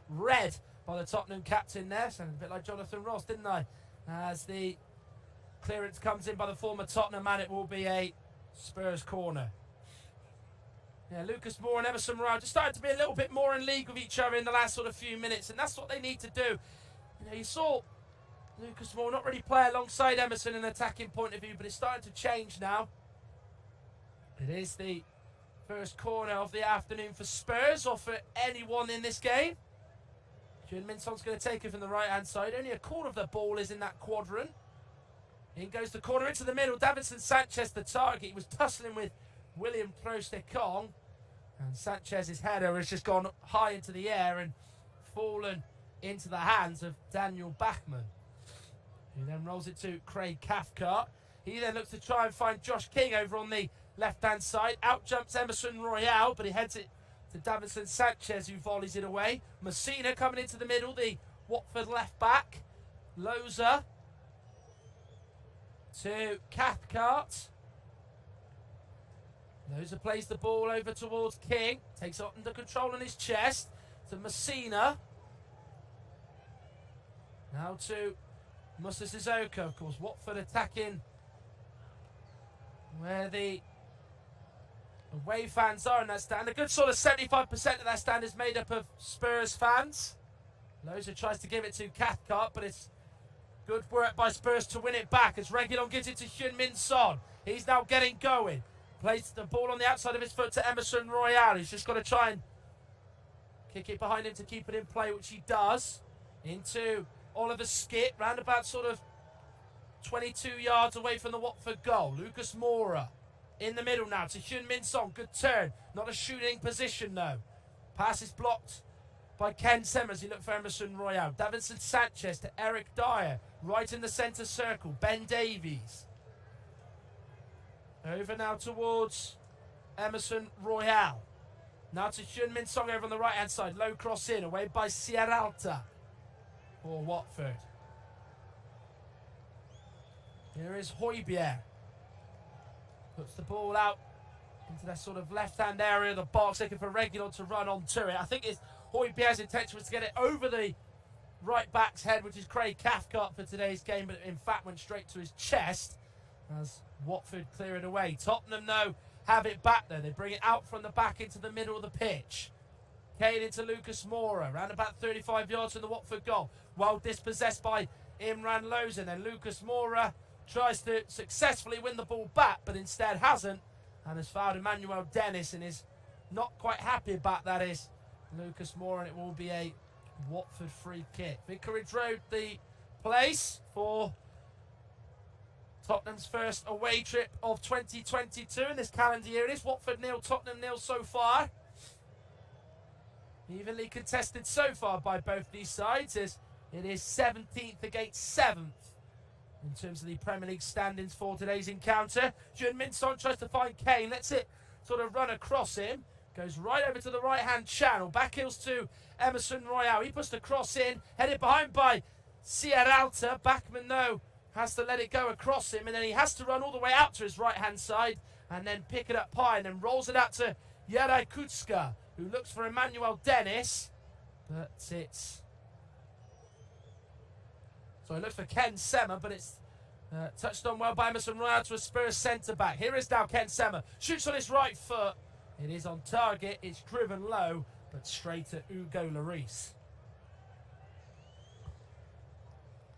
read by the Tottenham captain there. Sounded a bit like Jonathan Ross, didn't I? As the clearance comes in by the former Tottenham man, it will be a Spurs corner. Yeah, Lucas Moura and Emerson Royal just started to be a little bit more in league with each other in the last sort of few minutes, and that's what they need to do. You know, you saw Lucas Moura not really play alongside Emerson in an attacking point of view, but it's starting to change now. It is the first corner of the afternoon for Spurs, or for anyone in this game. Hyun Min Son's going to take it from the right-hand side. Only a quarter of the ball is in that quadrant. In goes the corner into the middle. Davinson Sanchez, the target. He was tussling with William Trostikong. And Sanchez's header has just gone high into the air and fallen into the hands of Daniel Bachmann, who then rolls it to Craig Cathcart. He then looks to try and find Josh King over on the left-hand side. Out jumps Emerson Royal, but he heads it to Davinson Sanchez, who volleys it away. Messina coming into the middle, the Watford left-back. Loza to Cathcart. Loza plays the ball over towards King. Takes it under control on his chest to Messina. Now to Musa Sissoko, of course. Watford attacking where the away fans are in that stand. A good sort of 75% of that stand is made up of Spurs fans. Loza tries to give it to Cathcart, but it's good work by Spurs to win it back as Reguilon gives it to Hyun Min Son. He's now getting going. Plays the ball on the outside of his foot to Emerson Royal. He's just got to try and kick it behind him to keep it in play, which he does. Into Oliver Skipp, round about sort of 22 yards away from the Watford goal. Lucas Moura in the middle now to Hyun Min Son. Good turn. Not a shooting position, though. Pass is blocked by Ken Sema as he looked for Emerson Royal. Davinson Sanchez to Eric Dyer. Right in the centre circle. Ben Davies. Over now towards Emerson Royal. Now to Hyun Min Son over on the right-hand side. Low cross in. Away by Sierralta for Watford. Here is Højbjerg. Puts the ball out into that sort of left-hand area of the box, looking for Reguilon to run onto it. I think it's Højbjerg's intention was to get it over the right-back's head, which is Craig Cathcart for today's game, but in fact went straight to his chest as Watford clear it away. Tottenham, though, have it back there. They bring it out from the back into the middle of the pitch. Kane into Lucas Moura, around about 35 yards from the Watford goal. Well dispossessed by Imran Loza. Then Lucas Moura tries to successfully win the ball back, but instead hasn't, and has fouled Emmanuel Dennis and is not quite happy about that, is Lucas Moura, and it will be a Watford free kick. Vicarage Road, the place for Tottenham's first away trip of 2022 in this calendar year. It is Watford 0, Tottenham 0 so far. Evenly contested so far by both these sides, as it is 17th against 7th in terms of the Premier League standings for today's encounter. Hyun Min Son tries to find Kane, lets it sort of run across him. Goes right over to the right-hand channel. Back heels to Emerson Royale. He puts the cross in. Headed behind by Sierralta. Bachmann, though, has to let it go across him. And then he has to run all the way out to his right-hand side. And then pick it up high. And then rolls it out to Juraj Kucka, who looks for Emmanuel Dennis. But it's... So it looks for Ken Sema, but it's touched on well by Emerson Royale to a Spurs centre-back. Here is now Ken Sema. Shoots on his right foot. It is on target. It's driven low, but straight at Hugo Lloris.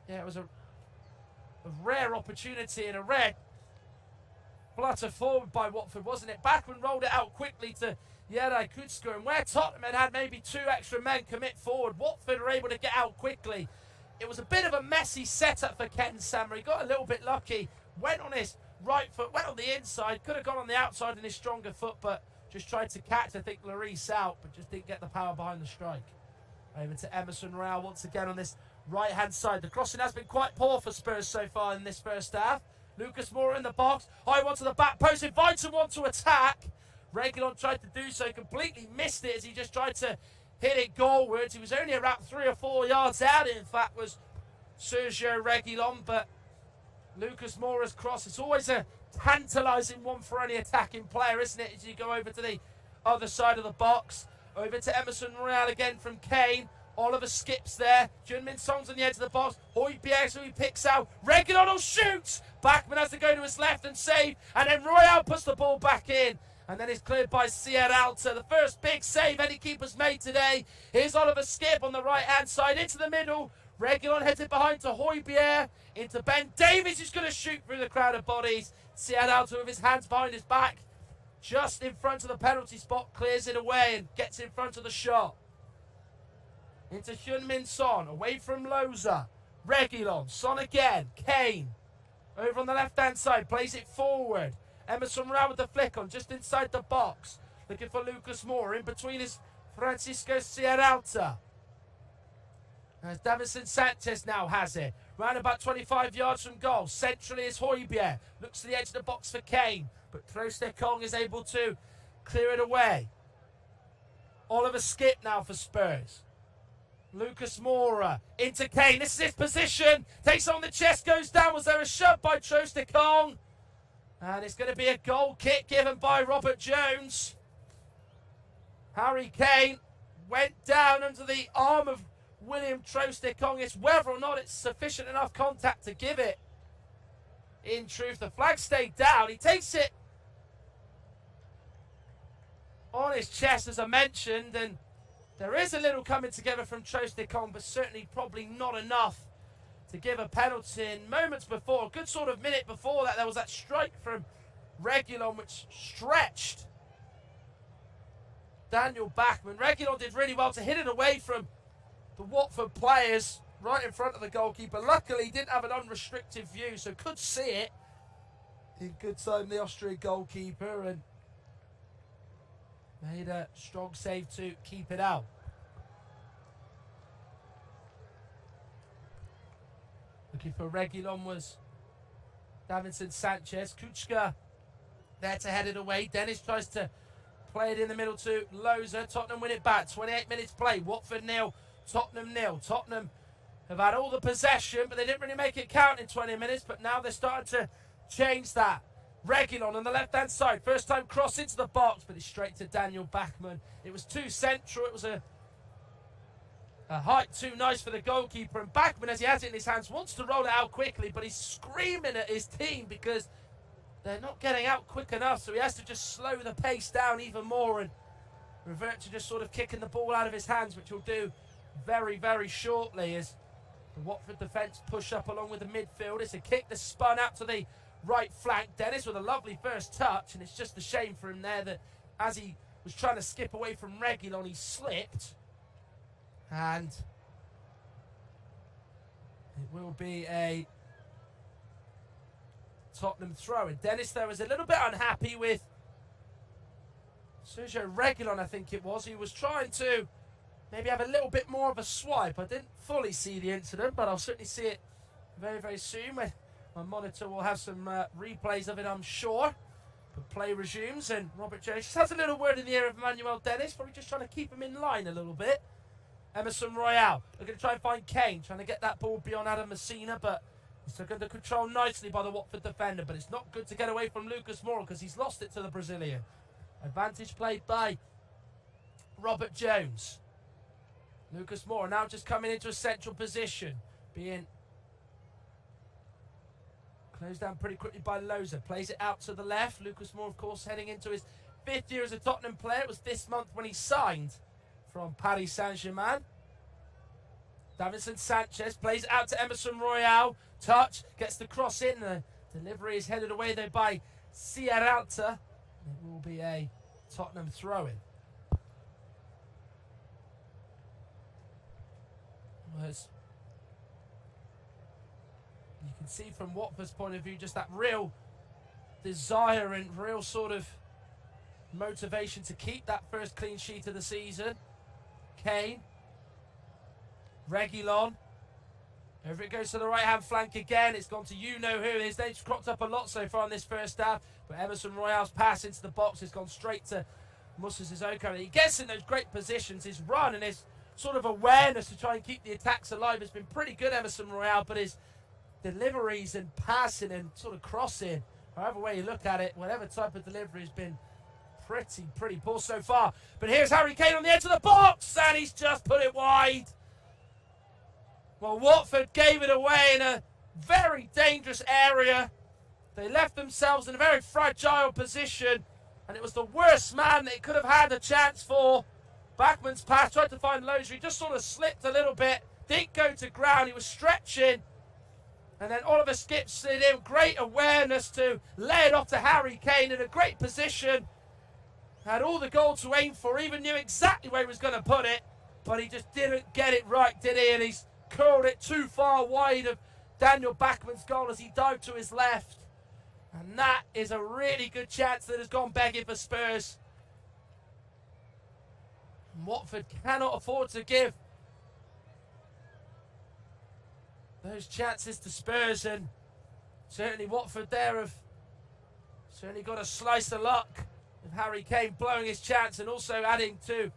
Yeah, it was a rare opportunity and a rare flutter forward by Watford, wasn't it? Bachmann rolled it out quickly to Juraj Kucka, and where Tottenham had maybe 2 extra men commit forward, Watford were able to get out quickly. It was a bit of a messy setup for Ken Sema. He got a little bit lucky, went on his right foot, went on the inside, could have gone on the outside in his stronger foot, but just tried to catch, I think, Lloris out, but just didn't get the power behind the strike. Over to Emerson Royale once again on this right-hand side. The crossing has been quite poor for Spurs so far in this first half. Lucas Moura in the box. High one to the back post. Invites him on to attack. Reguilon tried to do so. Completely missed it as he just tried to hit it goalwards. He was only around 3 or 4 yards out, in fact, was Sergio Reguilon. But Lucas Moura's cross, it's always a tantalising one for any attacking player, isn't it? As you go over to the other side of the box. Over to Emerson Royale again from Kane. Oliver skips there. Heung-min Son's on the edge of the box. Højbjerg, who he picks out. Reguilon will shoot. Bachmann has to go to his left and save. And then Royale puts the ball back in. And then it's cleared by Sierralta. The first big save any keeper's made today. Here's Oliver Skip on the right-hand side into the middle. Reguilon heads it behind to Højbjerg. Into Ben Davies, who's going to shoot through the crowd of bodies. Sierralta with his hands behind his back. Just in front of the penalty spot. Clears it away and gets in front of the shot. Into Heung-min Son, away from Loza. Reguilon, Son again, Kane. Over on the left-hand side, plays it forward. Emerson Royale with the flick on, just inside the box. Looking for Lucas Moura, in between is Francisco Sierralta. As Davinson Sanchez now has it. Round about 25 yards from goal. Centrally is Højbjerg. Looks to the edge of the box for Kane. But Trostekong is able to clear it away. Oliver Skip now for Spurs. Lucas Moura into Kane. This is his position. Takes on the chest, goes down. Was there a shot by Trostekong? And it's going to be a goal kick given by Robert Jones. Harry Kane went down under the arm of William Trostekong. It's whether or not it's sufficient enough contact to give it. In truth, the flag stayed down. He takes it on his chest, as I mentioned, and there is a little coming together from Trostekong, but certainly probably not enough to give a penalty. In moments before, a good sort of minute before that, there was that strike from Reguilon which stretched Daniel Bachmann. Reguilon did really well to hit it away from the Watford players right in front of the goalkeeper. Luckily, he didn't have an unrestricted view, so could see it in good time, the Austrian goalkeeper, and made a strong save to keep it out. Looking for Reguilon was Davinson Sanchez. Kucka there to head it away. Dennis tries to play it in the middle to Loza. Tottenham win it back. 28 minutes play. Watford 0, Tottenham 0. Tottenham have had all the possession, but they didn't really make it count in 20 minutes. But now they're starting to change that. Reguilon on the left-hand side. First time cross into the box, but it's straight to Daniel Bachmann. It was too central. It was a height too nice for the goalkeeper. And Bachmann, as he has it in his hands, wants to roll it out quickly, but he's screaming at his team because they're not getting out quick enough. So he has to just slow the pace down even more and revert to just sort of kicking the ball out of his hands, which he'll do very, very shortly as the Watford defence push up along with the midfield. It's a kick that's spun out to the right flank. Dennis with a lovely first touch, and it's just a shame for him there that as he was trying to skip away from Reguilon, he slipped. And it will be a Tottenham throw. And Dennis, though, was a little bit unhappy with Sergio Reguilon, I think it was. He was trying to maybe have a little bit more of a swipe. I didn't fully see the incident, but I'll certainly see it very, very soon. My monitor will have some replays of it, I'm sure. But play resumes, and Robert Jones just has a little word in the ear of Emmanuel Dennis, probably just trying to keep him in line a little bit. Emerson Royale looking to try and find Kane, trying to get that ball beyond Adam Messina, but he's took under control nicely by the Watford defender. But it's not good to get away from Lucas Moura because he's lost it to the Brazilian. Advantage played by Robert Jones. Lucas Moura now just coming into a central position, being closed down pretty quickly by Loza. Plays it out to the left. Lucas Moura, of course, heading into his 5th year as a Tottenham player. It was this month when he signed from Paris Saint-Germain. Davinson Sanchez plays it out to Emerson Royale. Touch, gets the cross in. The delivery is headed away there by Sierralta. It will be a Tottenham throw-in. As you can see from Watford's point of view, just that real desire and real sort of motivation to keep that first clean sheet of the season. Kane, Reguilon, over it goes to the right hand flank again. It's gone to you-know-who. His name's cropped up a lot so far in this first half, but Emerson Royale's pass into the box has gone straight to Moussa Sissoko. He gets in those great positions. His run and his sort of awareness to try and keep the attacks alive has been pretty good, Emerson Royale, but his deliveries and passing and sort of crossing, however way you look at it, whatever type of delivery, has been pretty poor so far. But here's Harry Kane on the edge of the box, and he's just put it wide. Well, Watford gave it away in a very dangerous area. They left themselves in a very fragile position, and it was the worst man they could have had a chance for. Backman's pass, tried to find Loza. He just sort of slipped a little bit, didn't go to ground. He was stretching, and then Oliver Skip slid in. Great awareness to lay it off to Harry Kane in a great position. Had all the goal to aim for, even knew exactly where he was going to put it, but he just didn't get it right, did he? And he's curled it too far wide of Daniel Backman's goal as he dived to his left. And that is a really good chance that has gone begging for Spurs. And Watford cannot afford to give those chances to Spurs, and certainly Watford there have certainly got a slice of luck with Harry Kane blowing his chance and also adding to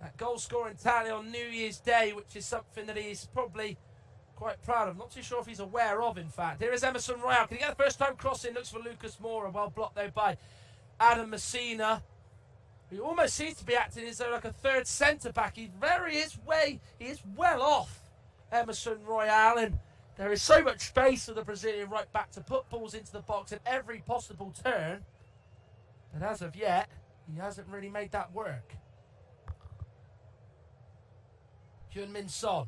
that goal-scoring tally on New Year's Day, which is something that he's probably quite proud of. Not too sure if he's aware of, in fact. Here is Emerson Royale. Can he get the first time crossing? Looks for Lucas Moura. Well blocked, though, by Adam Messina, who almost seems to be acting as though like a third centre-back. He is well off, Emerson Royale, and there is so much space for the Brazilian right back to put balls into the box at every possible turn. But as of yet, he hasn't really made that work. Heung-min Son,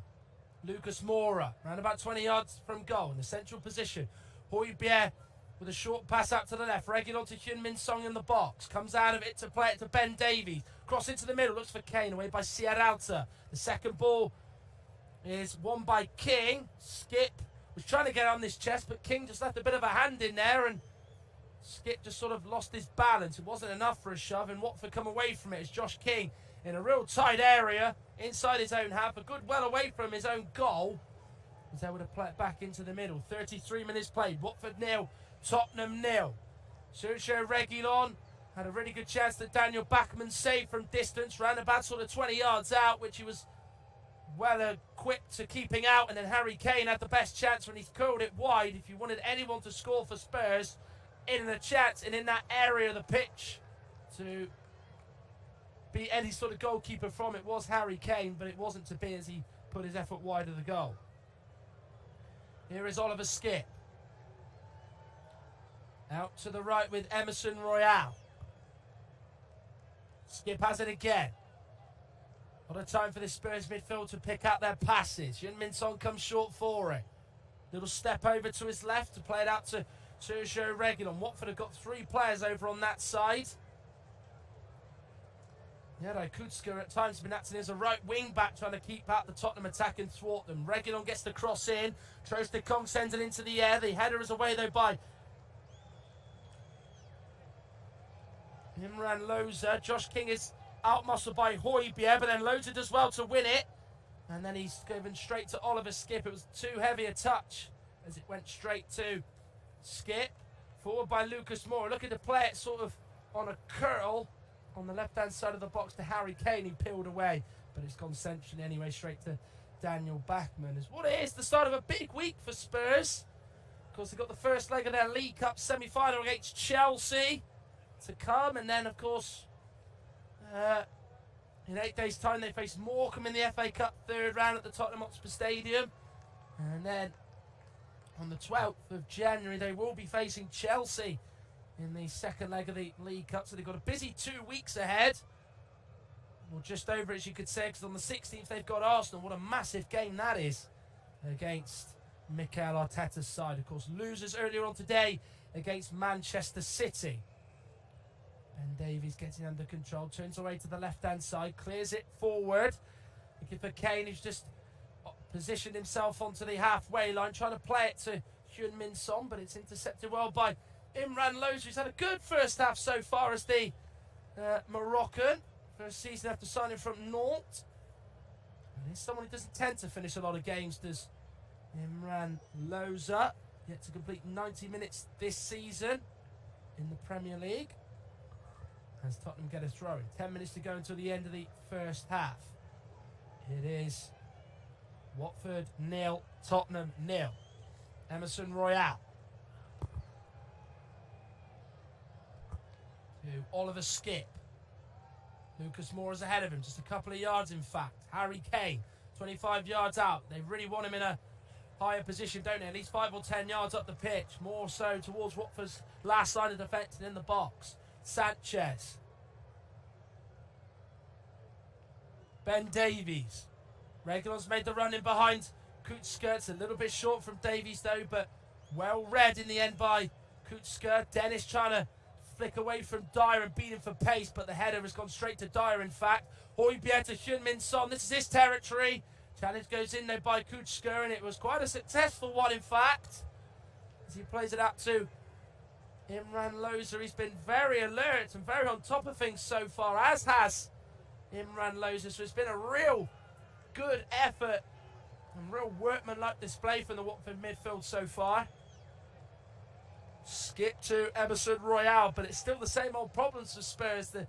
Lucas Moura, around about 20 yards from goal in the central position. Højbjerg with a short pass out to the left. Reguilon to Heung-min Son in the box. Comes out of it to play it to Ben Davies. Cross into the middle. Looks for Kane. Away by Sierralta. The second ball is won by King. Skip was trying to get on this chest, but King just left a bit of a hand in there, and Skip just sort of lost his balance. It wasn't enough for a shove, and Watford come away from it as Josh King in a real tight area inside his own half, a good well away from his own goal, was able to play it back into the middle. 33 minutes played. Watford 0, Tottenham 0. Sergio Reguilon had a really good chance that Daniel Backman saved from distance, round about sort of 20 yards out, which he was well equipped to keeping out. And then Harry Kane had the best chance when he curled it wide. If you wanted anyone to score for Spurs in a chance and in that area of the pitch to be any sort of goalkeeper from, it was Harry Kane, but it wasn't to be as he put his effort wide of the goal. Here is Oliver Skip. Out to the right with Emerson Royale. Skip has it again. What a time for this Spurs midfield to pick out their passes. Heung-min Son comes short for it. Little step over to his left to play it out to Sergio Reguilon. Watford have got 3 players over on that side. Kutska at times has been acting as a right wing back, trying to keep out the Tottenham attack and thwart them. Reguilon gets the cross in. Troost-Ekong sends it into the air. The header is away though by Imran Loza. Josh King is out-muscled by Højbjerg, but then Loza does well to win it. And then he's given straight to Oliver Skip. It was too heavy a touch as it went straight to Skip. Forward by Lucas Moura, looking to play it sort of on a curl on the left-hand side of the box to Harry Kane, who peeled away, but it's gone centrally anyway, straight to Daniel Bachmann. As what it is, the start of a big week for Spurs. Of course, they've got the first leg of their League Cup semi-final against Chelsea to come, and then, of course, in 8 days' time, they face Morecambe in the FA Cup third round at the Tottenham Hotspur Stadium, and then on the 12th of January, they will be facing Chelsea in the second leg of the League Cup. So they've got a busy 2 weeks ahead. Well, just over, as you could say, because on the 16th, they've got Arsenal. What a massive game that is against Mikel Arteta's side. Of course, losers earlier on today against Manchester City. Ben Davies getting under control, turns away to the left-hand side, clears it forward. Looking for Kane, who's just positioned himself onto the halfway line, trying to play it to Heung-min Son, but it's intercepted well by Imran Loza, who's had a good first half so far as the Moroccan, first season after signing from Nantes. And he's someone who doesn't tend to finish a lot of games, does Imran Loza, yet to complete 90 minutes this season in the Premier League. As Tottenham get a throw in. 10 minutes to go until the end of the first half. It is Watford 0, Tottenham 0. Emerson Royale to Oliver Skip. Lucas Moura's ahead of him, just a couple of yards in fact. Harry Kane, 25 yards out. They really want him in a higher position, don't they? At least 5 or 10 yards up the pitch. More so towards Watford's last line of defence and in the box. Sanchez. Ben Davies. Regulon's made the run in behind Kutskert. A little bit short from Davies though, but well read in the end by Kutskert. Dennis trying to flick away from Dyer and beat him for pace, but the header has gone straight to Dyer in fact. Højbjerg to Heung-min Son. This is his territory. Challenge goes in there by Kutskert, and it was quite a successful one in fact, as he plays it out to Imran Loza. He's been very alert and very on top of things so far, as has Imran Loza. So it's been a real good effort and real workmanlike display from the Watford midfield so far. Skip to Emerson Royale, but it's still the same old problems for Spurs that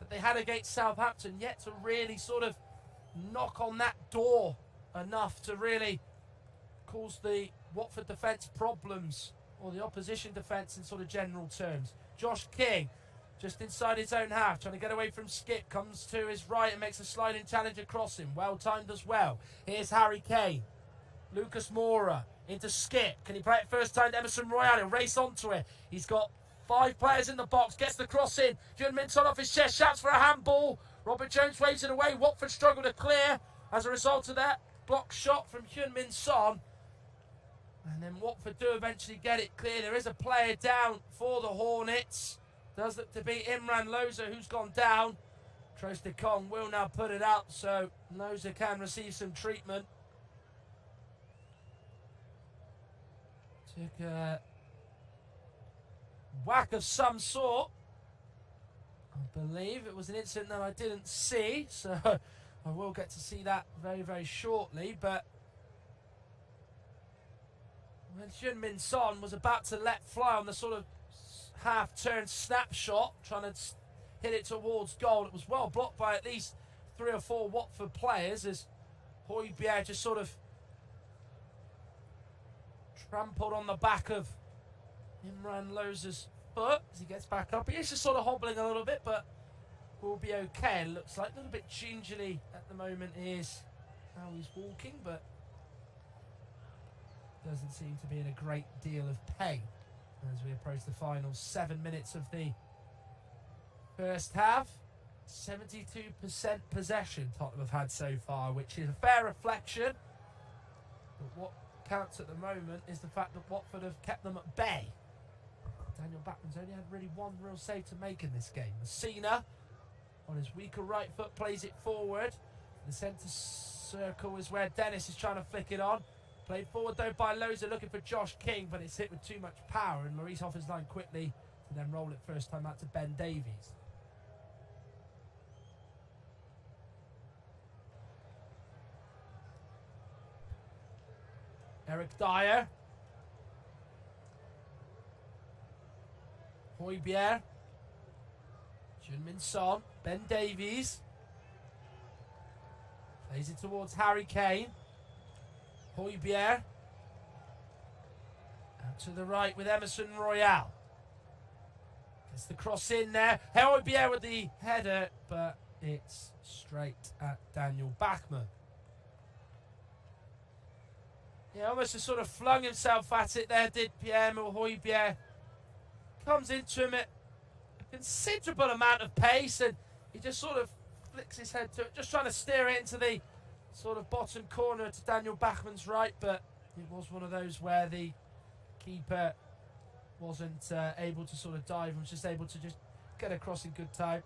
they had against Southampton, yet to really sort of knock on that door enough to really cause the Watford defence problems, or the opposition defence in sort of general terms. Josh King, just inside his own half, trying to get away from Skip, comes to his right and makes a sliding challenge across him. Well timed as well. Here's Harry Kane. Lucas Moura into Skip. Can he play it first time to Emerson Royale? He'll race onto it. He's got 5 players in the box, gets the cross in. Heung-min Son off his chest, shouts for a handball. Robert Jones waves it away. Watford struggle to clear as a result of that block shot from Heung-min Son. And then Watford do eventually get it clear. There is a player down for the Hornets. Does look to be Imran Loza who's gone down. Trostekong will now put it out, so Loza can receive some treatment. Took a whack of some sort. I believe it was an incident that I didn't see, so I will get to see that very, very shortly. But when Heung-min Son was about to let fly on the sort of half-turn snapshot, trying to hit it towards goal, it was well blocked by at least 3 or 4 Watford players, as Højbjerg just sort of trampled on the back of Imran Loza's foot as he gets back up. He is just sort of hobbling a little bit, but will be okay. It looks like a little bit gingerly at the moment is how he's walking, but doesn't seem to be in a great deal of pain as we approach the final 7 minutes of the first half. 72% possession Tottenham have had so far, which is a fair reflection. But what counts at the moment is the fact that Watford have kept them at bay. Daniel Bachmann's only had really one real save to make in this game. Messina, on his weaker right foot, plays it forward. The centre circle is where Dennis is trying to flick it on. Played forward though by Loza, looking for Josh King, but it's hit with too much power, and Maurice off his line quickly to then roll it first time out to Ben Davies. Eric Dyer. Højbjerg. Heung-min Son. Ben Davies. Plays it towards Harry Kane. Højbjerg. Out to the right with Emerson Royal. Gets the cross in there. Højbjerg with the header, but it's straight at Daniel Bachmann. Yeah, almost just sort of flung himself at it there, did Pierre-Emile Højbjerg. Comes into him at a considerable amount of pace, and he just sort of flicks his head to it, just trying to steer it into the sort of bottom corner to Daniel Bachmann's right, but it was one of those where the keeper wasn't able to sort of dive and was just able to just get across in good time.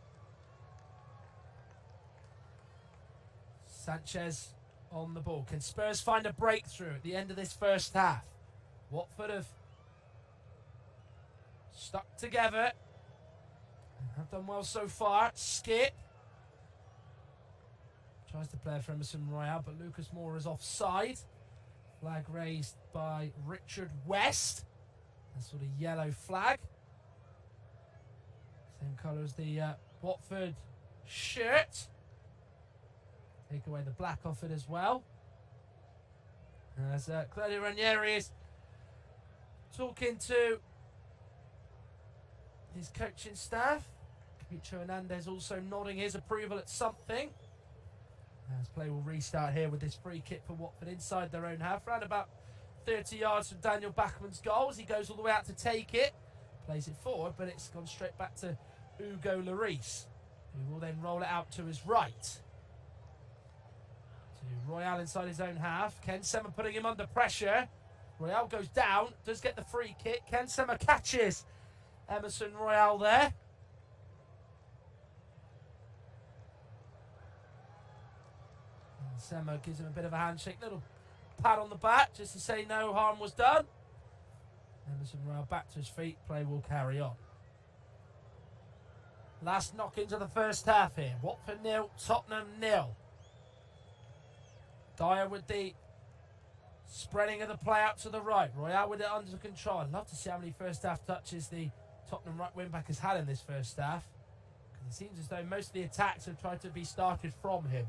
Sanchez on the ball. Can Spurs find a breakthrough at the end of this first half? Watford have stuck together and have done well so far. Skip tries to play for Emerson Royal, but Lucas Moura is offside. Flag raised by Richard West. A sort of yellow flag. Same colour as the Watford shirt. Take away the black off it as well. As Claudio Ranieri is talking to his coaching staff. Micho Hernandez also nodding his approval at something. As play will restart here with this free kick for Watford inside their own half. Around about 30 yards from Daniel Bachmann's goal as he goes all the way out to take it. Plays it forward, but it's gone straight back to Hugo Lloris, who will then roll it out to his right. Royal inside his own half. Ken Sema putting him under pressure. Royal goes down, does get the free kick. Ken Sema catches Emerson Royal there. And Sema gives him a bit of a handshake, little pat on the back just to say no harm was done. Emerson Royal back to his feet. Play will carry on. Last knock into the first half here. Watford 0, Tottenham 0. Dyer with the spreading of the play out to the right. Royal with it under control. I'd love to see how many first half touches the Tottenham right wing back has had in this first half. Because it seems as though most of the attacks have tried to be started from him.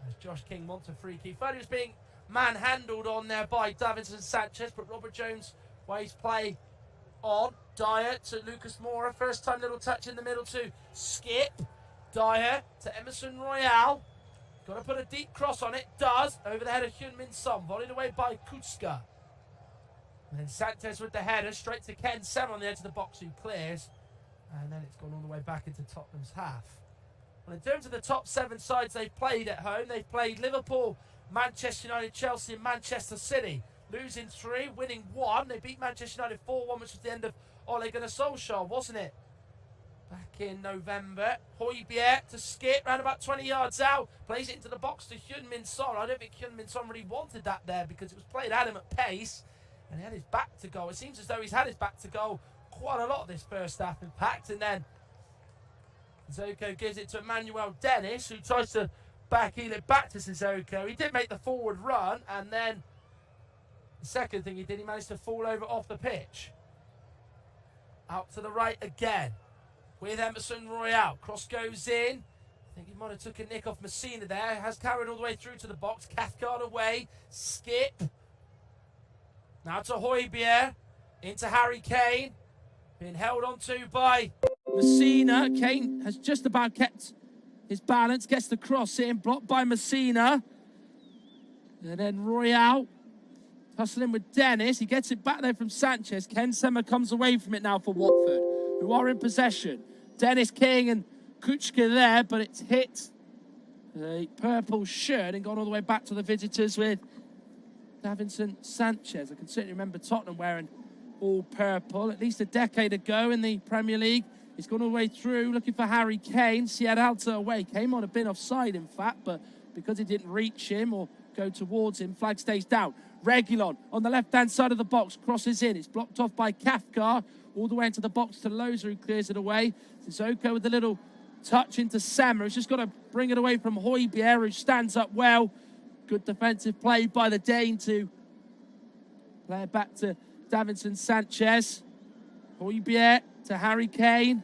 As Josh King wants a free kick. Thought he was being manhandled on there by Davinson Sanchez, but Robert Jones waves play on. Dyer to Lucas Moura. First time little touch in the middle to Skip. Dyer to Emerson Royal. Got to put a deep cross on it. Does. Over the head of Heung-min Son. Volleyed away by Kucka. And then Sanchez with the header. Straight to Ken Sema on the edge of the box who clears. And then it's gone all the way back into Tottenham's half. Well, in terms of the top 7 sides they've played at home, they've played Liverpool, Manchester United, Chelsea and Manchester City. Losing 3, winning 1. They beat Manchester United 4-1, which was the end of Ole Gunnar Solskjaer, wasn't it? Back in November. Højbjerg to Skip, round about 20 yards out. Plays it into the box to Heung-min Son. I don't think Heung-min Son really wanted that there because it was played at him at pace. And he had his back to goal. It seems as though he's had his back to goal quite a lot this first half, in fact. And then Sissoko gives it to Emmanuel Dennis, who tries to backheel it back to Sissoko. He did make the forward run, and then the second thing he did, he managed to fall over off the pitch. Out to the right again with Emerson Royal. Cross goes in. I think he might have took a nick off Messina there. Has carried all the way through to the box. Cathcart away. Skip. Now to Højbjerg. Into Harry Kane. Being held onto by Messina. Kane has just about kept his balance. Gets the cross in. Blocked by Messina. And then Royal hustling with Dennis. He gets it back there from Sanchez. Ken Sema comes away from it now for Watford, who are in possession. Dennis King and Kucka there, but it's hit the purple shirt and gone all the way back to the visitors with Davinson Sanchez. I can certainly remember Tottenham wearing all purple at least a decade ago in the Premier League. He's gone all the way through looking for Harry Kane. Siad Alta away. Kane might have been offside, in fact, but because he didn't reach him or go towards him, flag stays down. Reguilon on the left-hand side of the box, crosses in. It's blocked off by Cathcart, all the way into the box to Loza, who clears it away. Sissoko with a little touch into Sema. He's just got to bring it away from Højbjerg, who stands up well. Good defensive play by the Dane to play it back to Davinson Sanchez. Højbjerg to Harry Kane.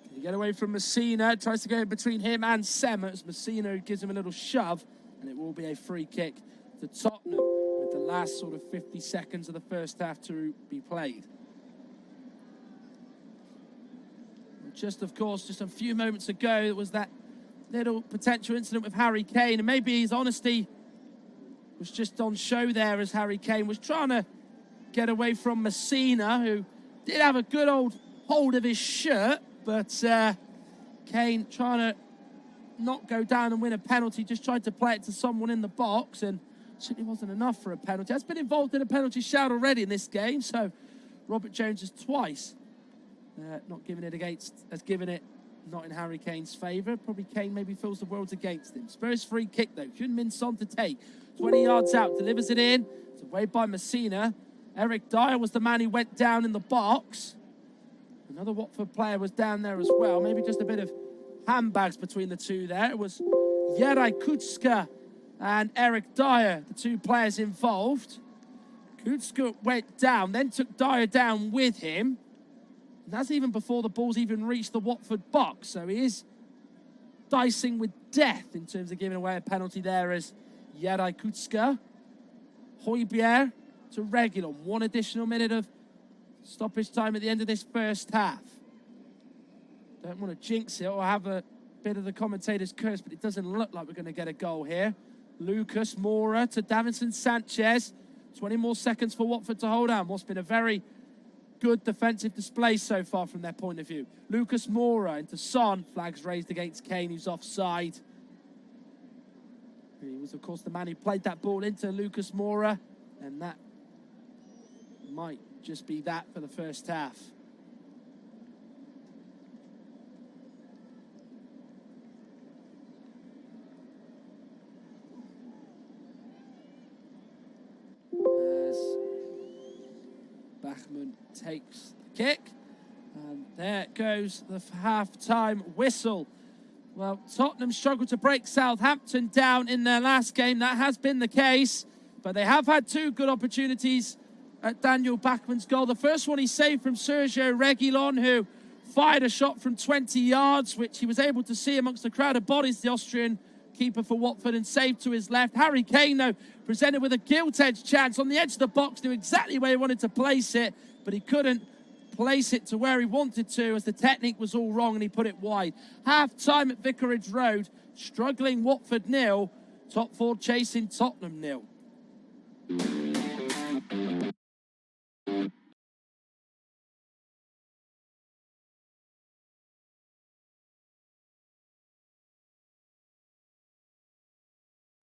Can he get away from Messina? Tries to go in between him and Semmers. Messina gives him a little shove, and it will be a free kick to Tottenham with the last sort of 50 seconds of the first half to be played. Just, of course, just a few moments ago, there was that little potential incident with Harry Kane, and maybe his honesty was just on show there as Harry Kane was trying to get away from Messina, who did have a good old hold of his shirt, but Kane trying to not go down and win a penalty, just tried to play it to someone in the box, and certainly wasn't enough for a penalty. Has been involved in a penalty shout already in this game, so Robert Jones has twice not given it has given it not in Harry Kane's favour. Probably Kane maybe feels the world's against him. Spurs free kick though. Heung-min Son to take. 20 yards out, delivers it in. It's away by Messina. Eric Dyer was the man who went down in the box. Another Watford player was down there as well. Maybe just a bit of handbags between the two there. It was Jere Kutska and Eric Dyer, the two players involved. Kutska went down, then took Dyer down with him. And that's even before the ball's even reached the Watford box. So he is dicing with death in terms of giving away a penalty there as Jere Kutska. Højbjerg to Reguilon. One additional minute of stoppage time at the end of this first half. Don't want to jinx it or have a bit of the commentator's curse, but it doesn't look like we're going to get a goal here. Lucas Moura to Davinson Sanchez. 20 more seconds for Watford to hold on. What's been a very good defensive display so far from their point of view. Lucas Moura into Son. Flags raised against Kane, who's offside. He was, of course, the man who played that ball into Lucas Moura, and that might just be that for the first half. As Bachmann takes the kick, and there goes the half-time whistle. Well, Tottenham struggled to break Southampton down in their last game. That has been the case, but they have had two good opportunities at Daniel Bachmann's goal. The first one he saved from Sergio Reguilon, who fired a shot from 20 yards, which he was able to see amongst the crowd of bodies, the Austrian keeper for Watford, and saved to his left. Harry Kane, though, presented with a gilt-edged chance on the edge of the box, knew exactly where he wanted to place it, but he couldn't place it to where he wanted to as the technique was all wrong and he put it wide. Half-time at Vicarage Road, struggling Watford 0, top four chasing Tottenham 0.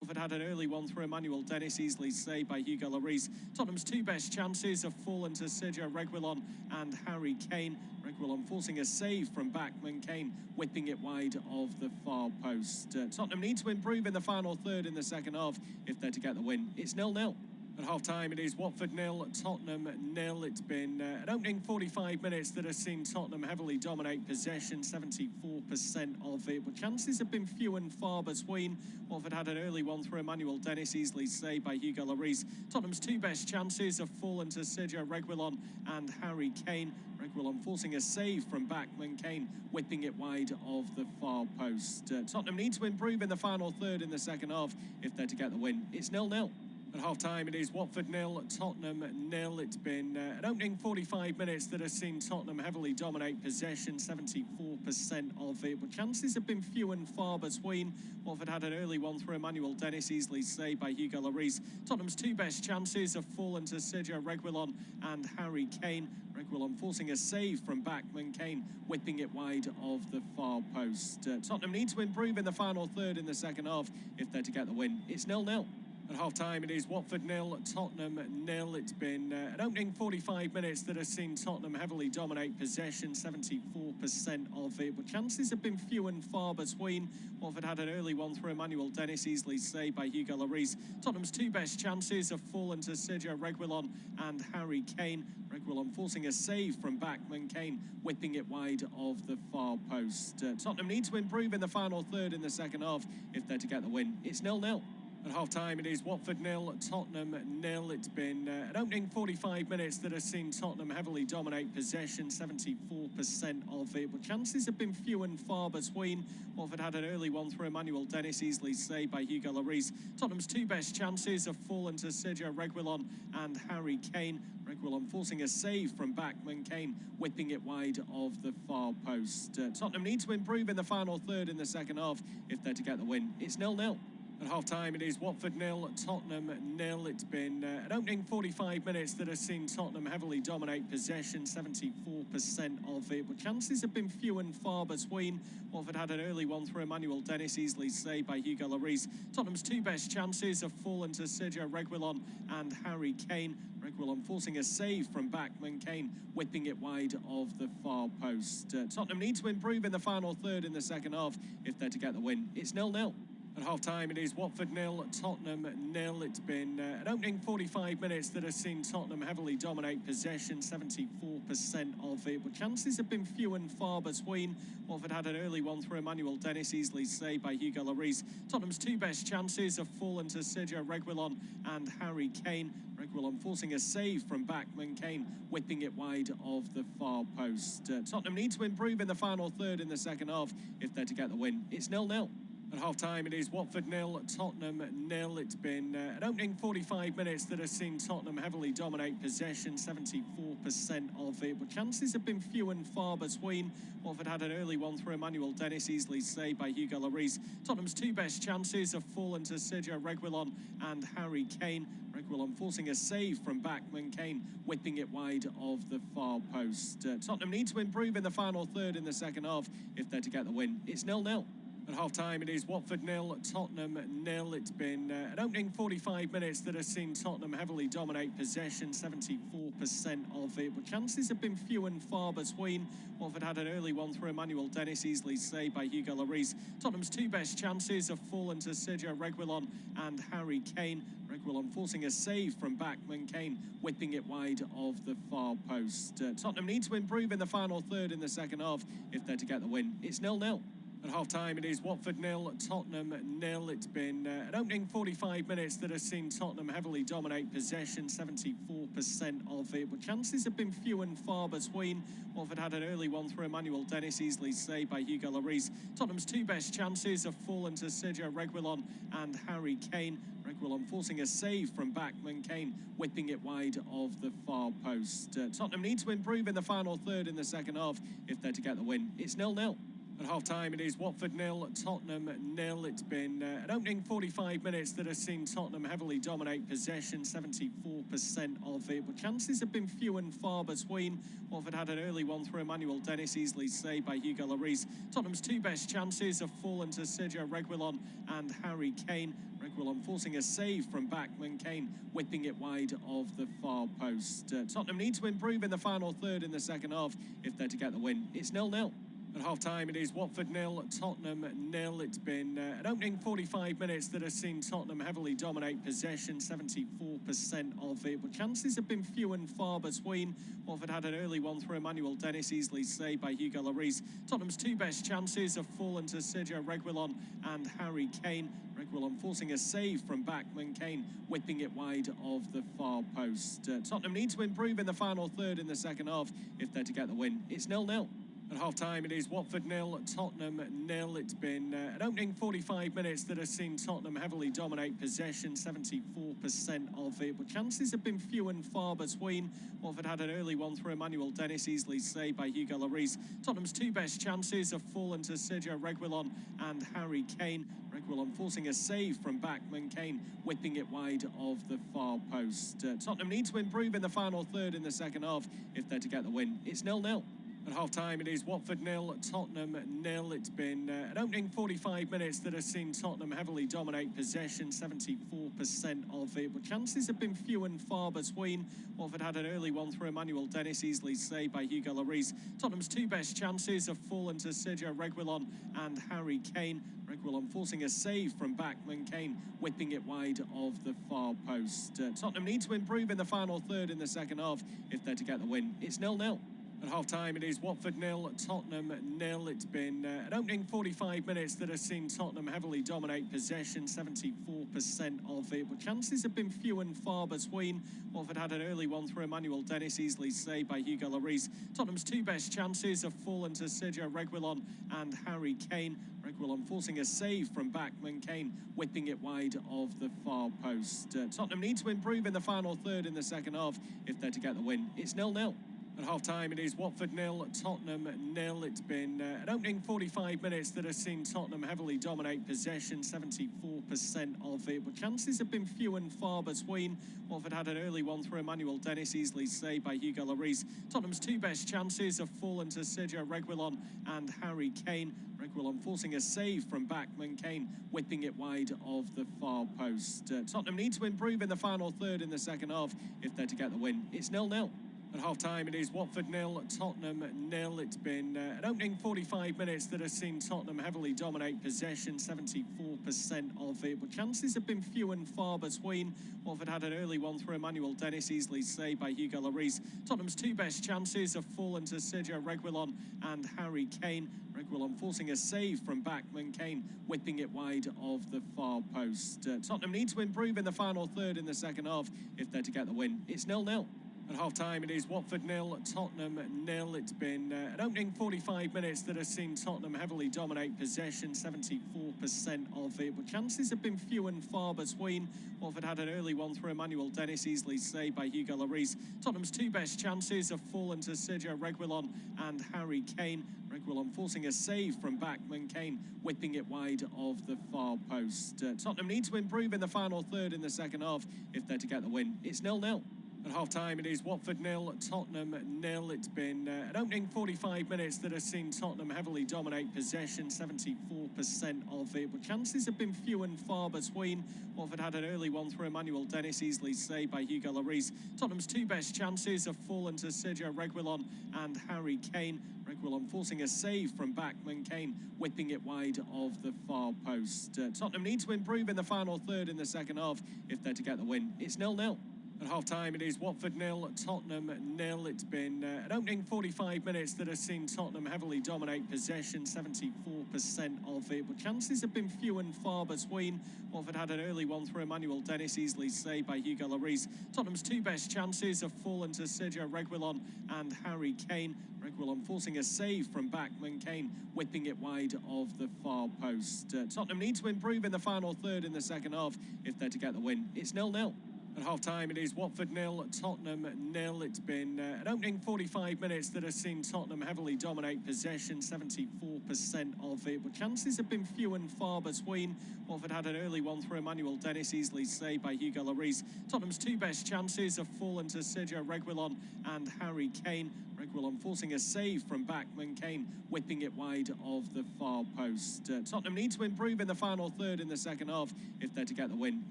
Watford had an early one through Emmanuel Dennis, easily saved by Hugo Lloris. Tottenham's two best chances have fallen to Sergio Reguilon and Harry Kane. Reguilon forcing a save from Bachmann, Kane whipping it wide of the far post. Tottenham need to improve in the final third in the second half if they're to get the win. It's 0-0. At half-time, it is Watford 0, Tottenham 0. It's been an opening 45 minutes that has seen Tottenham heavily dominate possession, 74% of it. But chances have been few and far between. Watford had an early one through Emmanuel Dennis, easily saved by Hugo Lloris. Tottenham's two best chances have fallen to Sergio Reguilon and Harry Kane. Reguilon forcing a save from Bachmann, Kane whipping it wide of the far post. Tottenham need to improve in the final third in the second half if they're to get the win. It's 0-0. At half-time, it is Watford 0, Tottenham 0. It's been an opening 45 minutes that has seen Tottenham heavily dominate possession, 74% of it. But chances have been few and far between. Watford had an early one through Emmanuel Dennis, easily saved by Hugo Lloris. Tottenham's two best chances have fallen to Sergio Reguilon and Harry Kane. Reguilon forcing a save from Bachmann, Kane whipping it wide of the far post. Tottenham need to improve in the final third in the second half if they're to get the win. It's 0-0. At half-time, it is Watford 0, Tottenham 0. It's been an opening 45 minutes that has seen Tottenham heavily dominate possession, 74% of it. But chances have been few and far between. Watford had an early one through Emmanuel Dennis, easily saved by Hugo Lloris. Tottenham's two best chances have fallen to Sergio Reguilon and Harry Kane. Reguilon forcing a save from Bachmann, Kane whipping it wide of the far post. Tottenham need to improve in the final third in the second half if they're to get the win. It's 0-0. At half-time, it is Watford 0, Tottenham 0. It's been an opening 45 minutes that has seen Tottenham heavily dominate possession, 74% of it, but chances have been few and far between. Watford had an early one through Emmanuel Dennis, easily saved by Hugo Lloris. Tottenham's two best chances have fallen to Sergio Reguilon and Harry Kane. Reguilon forcing a save from backman, Kane whipping it wide of the far post. Tottenham need to improve in the final third in the second half if they're to get the win. It's 0-0. At half-time, it is Watford 0, Tottenham 0. It's been an opening 45 minutes that has seen Tottenham heavily dominate possession, 74% of it, but chances have been few and far between. Watford had an early one through Emmanuel Dennis, easily saved by Hugo Lloris. Tottenham's two best chances have fallen to Sergio Reguilon and Harry Kane. Reguilon forcing a save from backman, Kane whipping it wide of the far post. Tottenham need to improve in the final third in the second half if they're to get the win. It's 0-0. At half-time, it is Watford 0, Tottenham 0. It's been an opening 45 minutes that has seen Tottenham heavily dominate possession, 74% of it, but chances have been few and far between. Watford had an early one through Emmanuel Dennis, easily saved by Hugo Lloris. Tottenham's two best chances have fallen to Sergio Reguilon and Harry Kane. Reguilon forcing a save from backman, Kane whipping it wide of the far post. Tottenham need to improve in the final third in the second half if they're to get the win. It's 0-0. At half-time, it is Watford 0, Tottenham 0. It's been an opening 45 minutes that has seen Tottenham heavily dominate possession, 74% of it, but chances have been few and far between. Watford had an early one through Emmanuel Dennis, easily saved by Hugo Lloris. Tottenham's two best chances have fallen to Sergio Reguilon and Harry Kane. Reguilon forcing a save from backman, Kane whipping it wide of the far post. Tottenham need to improve in the final third in the second half if they're to get the win. It's 0-0. At half-time, it is Watford 0, Tottenham 0. It's been an opening 45 minutes that has seen Tottenham heavily dominate possession, 74% of it, but chances have been few and far between. Watford had an early one through Emmanuel Dennis, easily saved by Hugo Lloris. Tottenham's two best chances have fallen to Sergio Reguilon and Harry Kane. Reguilon forcing a save from backman, Kane whipping it wide of the far post. Tottenham need to improve in the final third in the second half if they're to get the win. It's 0-0. At half-time, it is Watford 0, Tottenham 0. It's been an opening 45 minutes that has seen Tottenham heavily dominate possession, 74% of it, but chances have been few and far between. Watford had an early one through Emmanuel Dennis, easily saved by Hugo Lloris. Tottenham's two best chances have fallen to Sergio Reguilon and Harry Kane. Reguilon forcing a save from backman, Kane whipping it wide of the far post. Tottenham need to improve in the final third in the second half if they're to get the win. It's 0-0. At half-time, it is Watford 0, Tottenham 0. It's been an opening 45 minutes that has seen Tottenham heavily dominate possession, 74% of it, but chances have been few and far between. Watford had an early one through Emmanuel Dennis, easily saved by Hugo Lloris. Tottenham's two best chances have fallen to Sergio Reguilon and Harry Kane. Reguilon forcing a save from backman, Kane whipping it wide of the far post. Tottenham need to improve in the final third in the second half if they're to get the win. It's 0-0. At half-time, it is Watford 0, Tottenham 0. It's been an opening 45 minutes that has seen Tottenham heavily dominate possession, 74% of it, but chances have been few and far between. Watford had an early one through Emmanuel Dennis, easily saved by Hugo Lloris. Tottenham's two best chances have fallen to Sergio Reguilon and Harry Kane. Reguilon forcing a save from backman, Kane whipping it wide of the far post. Tottenham need to improve in the final third in the second half if they're to get the win. It's 0-0. At half-time, it is Watford 0, Tottenham 0. It's been an opening 45 minutes that has seen Tottenham heavily dominate possession, 74% of it, but chances have been few and far between. Watford had an early one through Emmanuel Dennis, easily saved by Hugo Lloris. Tottenham's two best chances have fallen to Sergio Reguilon and Harry Kane. Reguilon forcing a save from backman, Kane whipping it wide of the far post. Tottenham need to improve in the final third in the second half if they're to get the win. It's 0-0. At half-time, it is Watford 0, Tottenham 0. It's been an opening 45 minutes that has seen Tottenham heavily dominate possession, 74% of it, but chances have been few and far between. Watford had an early one through Emmanuel Dennis, easily saved by Hugo Lloris. Tottenham's two best chances have fallen to Sergio Reguilon and Harry Kane. Reguilon forcing a save from backman, Kane whipping it wide of the far post. Tottenham need to improve in the final third in the second half if they're to get the win. It's 0-0. At half-time, it is Watford 0, Tottenham 0. It's been an opening 45 minutes that has seen Tottenham heavily dominate possession, 74% of it, but chances have been few and far between. Watford had an early one through Emmanuel Dennis, easily saved by Hugo Lloris. Tottenham's two best chances have fallen to Sergio Reguilon and Harry Kane. Reguilon forcing a save from backman, Kane whipping it wide of the far post. Tottenham need to improve in the final third in the second half if they're to get the win. It's 0-0. At half-time, it is Watford 0, Tottenham 0. It's been an opening 45 minutes that has seen Tottenham heavily dominate possession, 74% of it, but chances have been few and far between. Watford had an early one through Emmanuel Dennis, easily saved by Hugo Lloris. Tottenham's two best chances have fallen to Sergio Reguilon and Harry Kane. Reguilon forcing a save from backman, Kane whipping it wide of the far post. Tottenham need to improve in the final third in the second half if they're to get the win. It's 0-0. At half-time, it is Watford 0, Tottenham 0. It's been an opening 45 minutes that has seen Tottenham heavily dominate possession, 74% of it, but chances have been few and far between. Watford had an early one through Emmanuel Dennis, easily saved by Hugo Lloris. Tottenham's two best chances have fallen to Sergio Reguilon and Harry Kane. Reguilon forcing a save from backman, Kane whipping it wide of the far post. Tottenham need to improve in the final third in the second half if they're to get the win. It's 0-0. At half-time, it is Watford 0, Tottenham 0. It's been an opening 45 minutes that has seen Tottenham heavily dominate possession, 74% of it, but chances have been few and far between. Watford had an early one through Emmanuel Dennis, easily saved by Hugo Lloris. Tottenham's two best chances have fallen to Sergio Reguilon and Harry Kane. Reguilon forcing a save from backman, Kane whipping it wide of the far post. Tottenham need to improve in the final third in the second half if they're to get the win. It's 0-0. At half-time, it is Watford 0, Tottenham 0. It's been an opening 45 minutes that has seen Tottenham heavily dominate possession, 74% of it, but chances have been few and far between. Watford had an early one through Emmanuel Dennis, easily saved by Hugo Lloris. Tottenham's two best chances have fallen to Sergio Reguilon and Harry Kane. Reguilon forcing a save from backman, Kane whipping it wide of the far post. Tottenham need to improve in the final third in the second half if they're to get the win. It's 0-0. At half-time, it is Watford 0, Tottenham 0. It's been an opening 45 minutes that has seen Tottenham heavily dominate possession, 74% of it, but chances have been few and far between. Watford had an early one through Emmanuel Dennis, easily saved by Hugo Lloris. Tottenham's two best chances have fallen to Sergio Reguilon and Harry Kane. Reguilon forcing a save from backman, Kane whipping it wide of the far post. Tottenham need to improve in the final third in the second half if they're to get the win. It's 0-0. At half-time, it is Watford 0, Tottenham 0. It's been an opening 45 minutes that has seen Tottenham heavily dominate possession, 74% of it, but chances have been few and far between. Watford had an early one through Emmanuel Dennis, easily saved by Hugo Lloris. Tottenham's two best chances have fallen to Sergio Reguilon and Harry Kane. Reguilon forcing a save from backman, Kane whipping it wide of the far post. Tottenham need to improve in the final third in the second half if they're to get the win.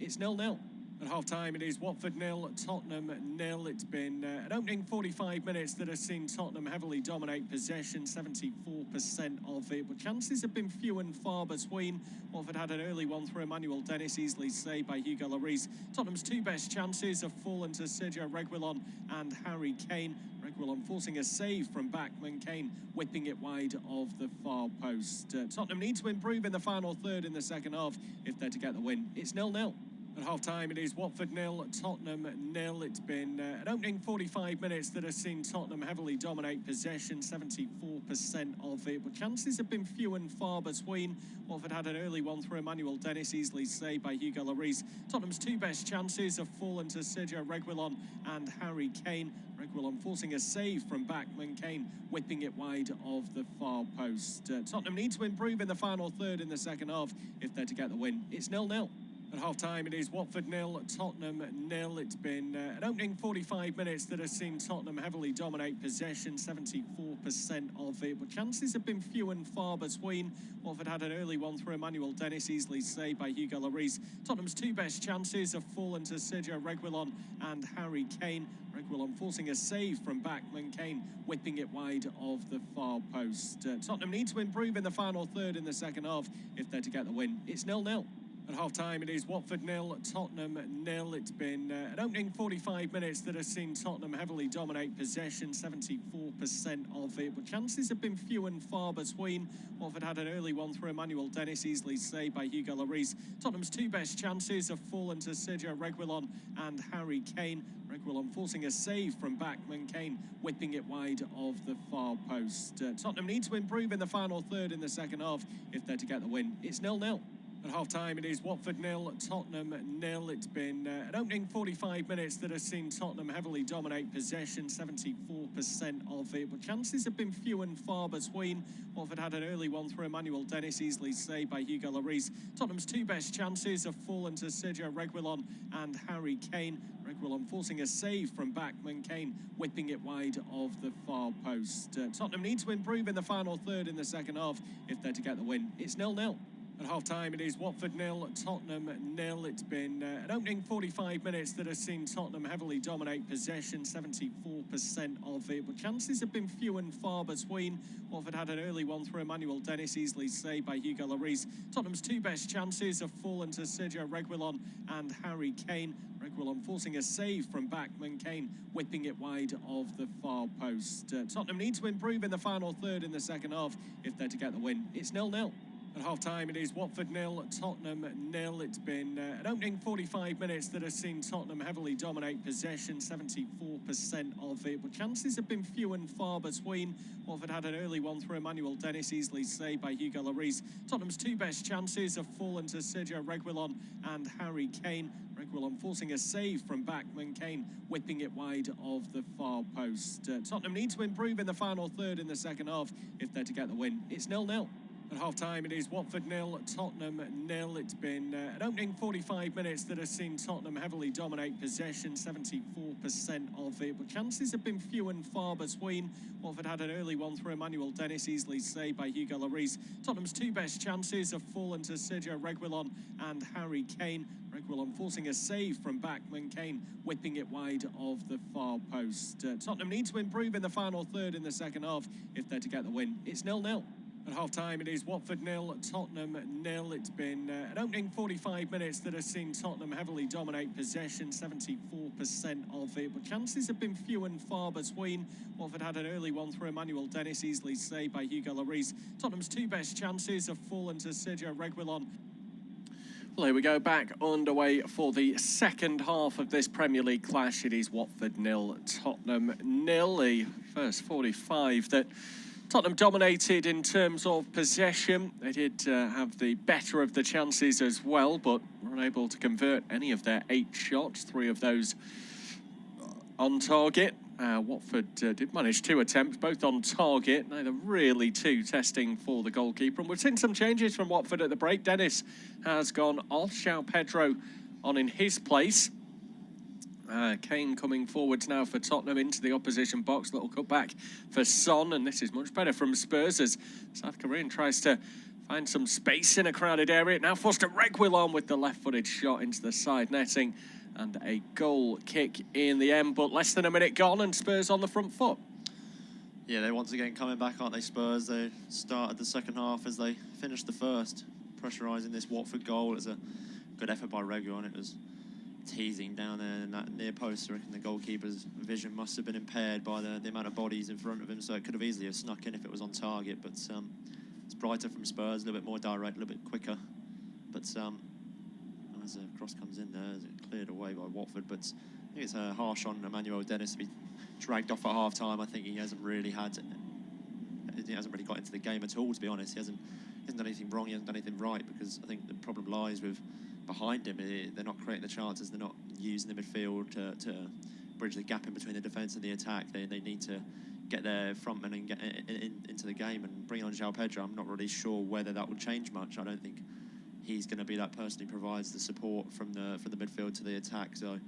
It's 0-0. At half-time, it is Watford 0, Tottenham 0. It's been an opening 45 minutes that has seen Tottenham heavily dominate possession, 74% of it, but chances have been few and far between. Watford had an early one through Emmanuel Dennis, easily saved by Hugo Lloris. Tottenham's two best chances have fallen to Sergio Reguilon and Harry Kane. Reguilon forcing a save from backman, Kane whipping it wide of the far post. Tottenham need to improve in the final third in the second half if they're to get the win. It's 0-0. At half-time, it is Watford 0, Tottenham 0. It's been an opening 45 minutes that has seen Tottenham heavily dominate possession, 74% of it, but chances have been few and far between. Watford had an early one through Emmanuel Dennis, easily saved by Hugo Lloris. Tottenham's two best chances have fallen to Sergio Reguilon and Harry Kane. Reguilon forcing a save from backman, Kane whipping it wide of the far post. Tottenham need to improve in the final third in the second half if they're to get the win. It's 0-0. At half-time, it is Watford 0, Tottenham 0. It's been an opening 45 minutes that has seen Tottenham heavily dominate possession, 74% of it, but chances have been few and far between. Watford had an early one through Emmanuel Dennis, easily saved by Hugo Lloris. Tottenham's two best chances have fallen to Sergio Reguilon and Harry Kane. Reguilon forcing a save from backman, Kane whipping it wide of the far post. Tottenham need to improve in the final third in the second half if they're to get the win. It's 0-0. At half-time, it is Watford 0, Tottenham 0. It's been an opening 45 minutes that has seen Tottenham heavily dominate possession, 74% of it. But chances have been few and far between. Watford had an early one through Emmanuel Dennis, easily saved by Hugo Lloris. Tottenham's two best chances have fallen to Sergio Reguilon and Harry Kane. Reguilon forcing a save from backman, Kane whipping it wide of the far post. Tottenham need to improve in the final third in the second half if they're to get the win. It's 0-0. At half-time, it is Watford 0, Tottenham 0. It's been an opening 45 minutes that has seen Tottenham heavily dominate possession, 74% of it. But chances have been few and far between. Watford had an early one through Emmanuel Dennis, easily saved by Hugo Lloris. Tottenham's two best chances have fallen to Sergio Reguilon and Harry Kane. Reguilon forcing a save from backman, Kane whipping it wide of the far post. Tottenham need to improve in the final third in the second half if they're to get the win. It's 0-0. At half-time, it is Watford 0, Tottenham 0. It's been an opening 45 minutes that has seen Tottenham heavily dominate possession, 74% of it. But chances have been few and far between. Watford had an early one through Emmanuel Dennis, easily saved by Hugo Lloris. Tottenham's two best chances have fallen to Sergio Reguilon and Harry Kane. Reguilon forcing a save from backman, Kane whipping it wide of the far post. Tottenham need to improve in the final third in the second half if they're to get the win. It's 0-0. At half-time, it is Watford 0, Tottenham 0. It's been an opening 45 minutes that has seen Tottenham heavily dominate possession, 74% of it. But chances have been few and far between. Watford had an early one through Emmanuel Dennis, easily saved by Hugo Lloris. Tottenham's two best chances have fallen to Sergio Reguilon and Harry Kane. Reguilon forcing a save from backman, Kane whipping it wide of the far post. Tottenham need to improve in the final third in the second half if they're to get the win. It's 0-0. At half-time, it is Watford 0, Tottenham 0. It's been an opening 45 minutes that has seen Tottenham heavily dominate possession, 74% of it. But chances have been few and far between. Watford had an early one through Emmanuel Dennis, easily saved by Hugo Lloris. Tottenham's two best chances have fallen to Sergio Reguilon and Harry Kane. Reguilon forcing a save from backman, Kane whipping it wide of the far post. Tottenham need to improve in the final third in the second half if they're to get the win. It's 0-0. At half-time, it is Watford 0, Tottenham 0. It's been an opening 45 minutes that has seen Tottenham heavily dominate possession, 74% of it. But chances have been few and far between. Watford had an early one through Emmanuel Dennis, easily saved by Hugo Lloris. Tottenham's two best chances have fallen to Sergio Reguilon. Well, here we go, back underway for the second half of this Premier League clash. It is Watford 0, Tottenham 0. The first 45 that Tottenham dominated in terms of possession. They did have the better of the chances as well, but were unable to convert any of their 8 shots, 3 of those on target. Watford did manage 2 attempts, both on target, neither really too testing for the goalkeeper. And we've seen some changes from Watford at the break. Dennis has gone off, João Pedro on in his place. Kane coming forwards now for Tottenham into the opposition box. Little cut back for Son, and this is much better from Spurs as South Korean tries to find some space in a crowded area. Now forced to Reguilon with the left-footed shot into the side netting, and a goal kick in the end. But less than a minute gone, and Spurs on the front foot. Yeah, they're once again coming back, aren't they, Spurs? They started the second half as they finished the first, pressurising this Watford goal. It was a good effort by Reguilon. It was teasing down there in that near post. I reckon the goalkeeper's vision must have been impaired by the amount of bodies in front of him, so it could have easily have snuck in if it was on target. But it's brighter from Spurs, a little bit more direct, a little bit quicker. But as the cross comes in there, it's cleared away by Watford. But I think it's harsh on Emmanuel Dennis to be dragged off at half-time. I think he hasn't really got into the game at all, to be honest. He hasn't done anything wrong, he hasn't done anything right, because I think the problem lies with behind him. They're not creating the chances, they're not using the midfield to bridge the gap in between the defence and the attack. They need to get their frontmen and get into the game, and bring on João Pedro. I'm not really sure whether that will change much. I don't think he's going to be that person who provides the support from the midfield to the attack. So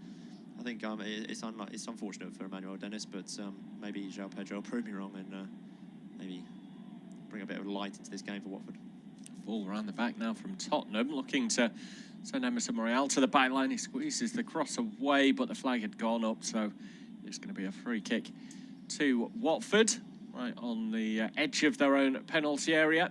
I think it's unfortunate for Emmanuel Dennis, but maybe João Pedro will prove me wrong and maybe bring a bit of light into this game for Watford. Ball around the back now from Tottenham, looking to send Emerson Royal to the byline. He squeezes the cross away, but the flag had gone up, so it's going to be a free kick to Watford, right on the edge of their own penalty area,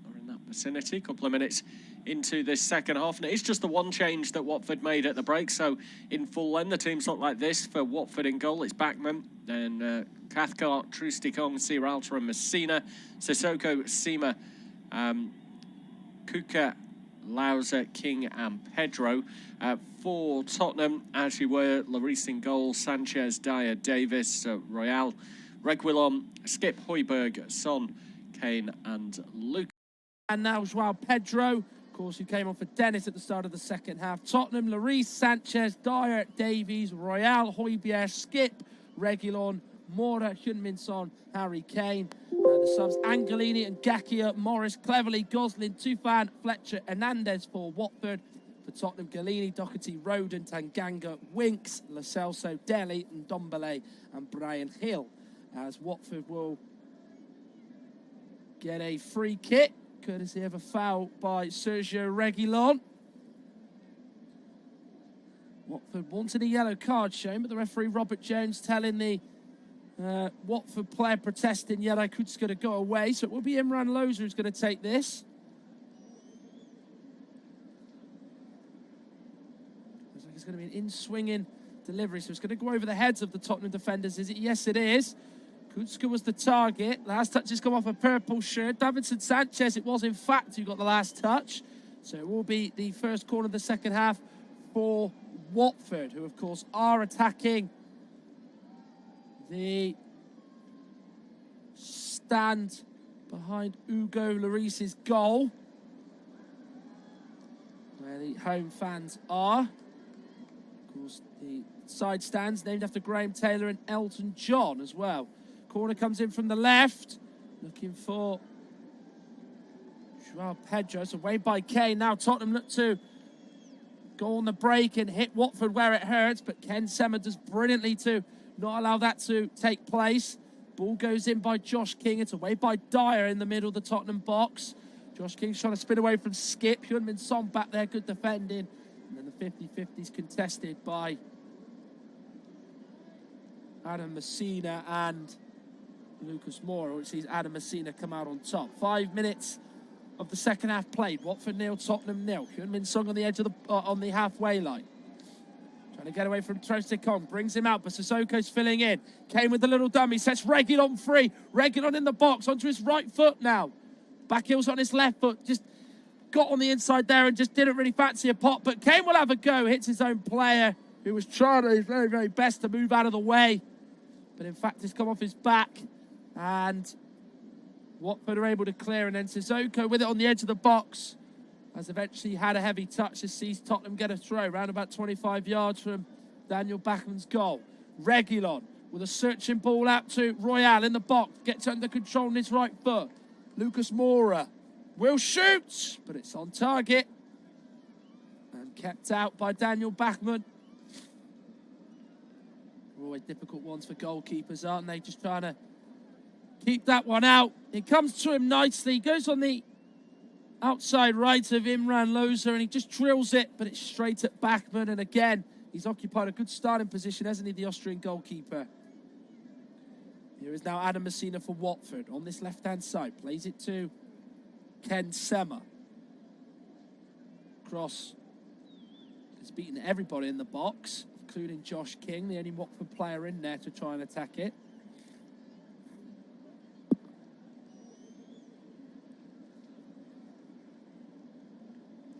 or in that vicinity. A couple of minutes into this second half, and it's just the one change that Watford made at the break. So in full length, the teams look like this for Watford in goal. It's Bachmann, then Cathcart, Trusticong, Sierralta and Messina, Sissoko, Sima, Kuka, Lauser, King and Pedro. For Tottenham, as you were, Lloris in goal, Sanchez, Dyer, Davis, Royale, Reguilon, Skip, Højbjerg, Son, Kane and Luke. And now Joao Pedro, of course, who came on for Dennis at the start of the second half. Tottenham, Lloris, Sanchez, Dyer, Davies, Royale, Højbjerg, Skip, Reguilon, Mora, Heung-min Son, Harry Kane. The subs, Angelini and Gakia, Morris, Cleverley, Goslin, Tufan, Fletcher, Hernandez for Watford. For Tottenham, Galini, Doherty, Roden, Tanganga, Winks, Lo Celso, Dele, and Ndombele, and Brian Hill. As Watford will get a free kick, courtesy of a foul by Sergio Reguilon. Watford wanted a yellow card shown, but the referee Robert Jones telling the Watford player protesting Jere Kutska to go away. So it will be Imran Loza who's going to take this. Looks like it's going to be an in-swinging delivery, so it's going to go over the heads of the Tottenham defenders, is it? Yes, it is. Kutska was the target. Last touch has come off a purple shirt. Davinson Sanchez, it was in fact who got the last touch. So it will be the first corner of the second half for Watford, who of course are attacking the stand behind Hugo Lloris's goal, where the home fans are. Of course, the side stands named after Graham Taylor and Elton John as well. Corner comes in from the left, looking for Joao Pedro. It's away by Kane. Now Tottenham look to go on the break and hit Watford where it hurts, but Ken Sema does brilliantly to not allow that to take place. Ball goes in by Josh King. It's away by Dyer in the middle of the Tottenham box. Josh King's trying to spin away from Skip. Heung-min Son back there, good defending. And then the 50-50s contested by Adam Messina and Lucas Moura, which sees Adam Messina come out on top. 5 minutes of the second half played. Watford 0, Tottenham 0. Heung-min Son on the edge of the on the halfway line. Trying to get away from Trostikong, brings him out, but Sissoko's filling in. Kane with the little dummy, sets Reguilon free. Reguilon in the box, onto his right foot now. Backhill's on his left foot, just got on the inside there and just didn't really fancy a pot, but Kane will have a go, hits his own player, who was trying his very, very best to move out of the way. But in fact, it's come off his back, and Watford are able to clear, and then Sissoko with it on the edge of the box has eventually had a heavy touch to see Tottenham get a throw around about 25 yards from Daniel Bachmann's goal. Reguilon with a searching ball out to Royale in the box, gets under control on his right foot. Lucas Moura will shoot, but it's on target and kept out by Daniel Bachmann. Always difficult ones for goalkeepers, aren't they? Just trying to keep that one out. It comes to him nicely, goes on the outside right of Imran Loza, and he just drills it, but it's straight at Bachmann. And again, he's occupied a good starting position, hasn't he, the Austrian goalkeeper? Here is now Adam Messina for Watford on this left-hand side. Plays it to Ken Sema. Cross has beaten everybody in the box, including Josh King, the only Watford player in there to try and attack it.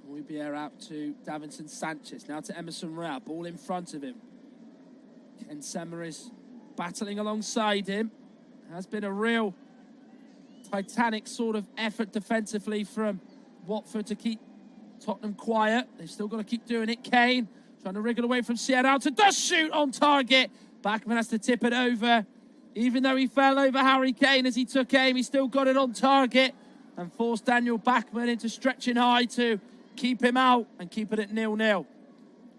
Højbjerg out to Davinson Sanchez. Now to Emerson Royale. Ball in front of him. Ken Sema is battling alongside him. Has been a real titanic sort of effort defensively from Watford to keep Tottenham quiet. They've still got to keep doing it. Kane trying to wriggle away from Sierralta. Does shoot on target. Bachmann has to tip it over. Even though he fell over Harry Kane as he took aim, he still got it on target and forced Daniel Bachmann into stretching high to keep him out and keep it at 0-0.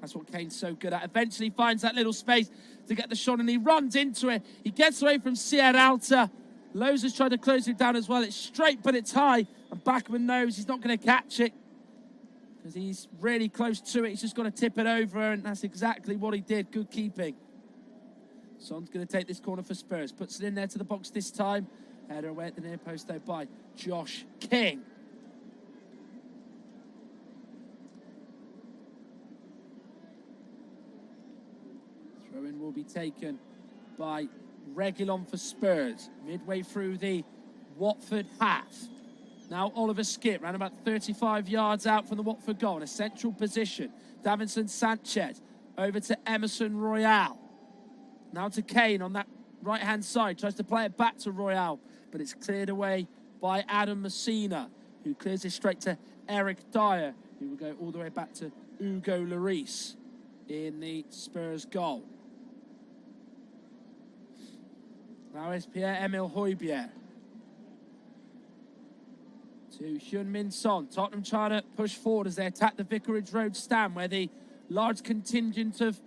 That's what Kane's so good at. Eventually finds that little space to get the shot, and he runs into it. He gets away from Sierralta. Loza's tried to close it down as well. It's straight, but it's high, and Bachmann knows he's not going to catch it because he's really close to it. He's just got to tip it over, and that's exactly what he did. Good keeping. Son's going to take this corner for Spurs. Puts it in there to the box this time. Header away at the near post, though, by Josh King. will be taken by Reguilon for Spurs. Midway through the Watford half. Now Oliver Skipp, around about 35 yards out from the Watford goal, in a central position. Davinson Sanchez over to Emerson Royale. Now to Kane on that right-hand side. Tries to play it back to Royale, but it's cleared away by Adam Messina, who clears it straight to Eric Dyer, who will go all the way back to Hugo Lloris in the Spurs goal. Now it's Pierre-Emile Højbjerg to Heung-min Son. Tottenham trying to push forward as they attack the Vicarage Road stand, where the large contingent of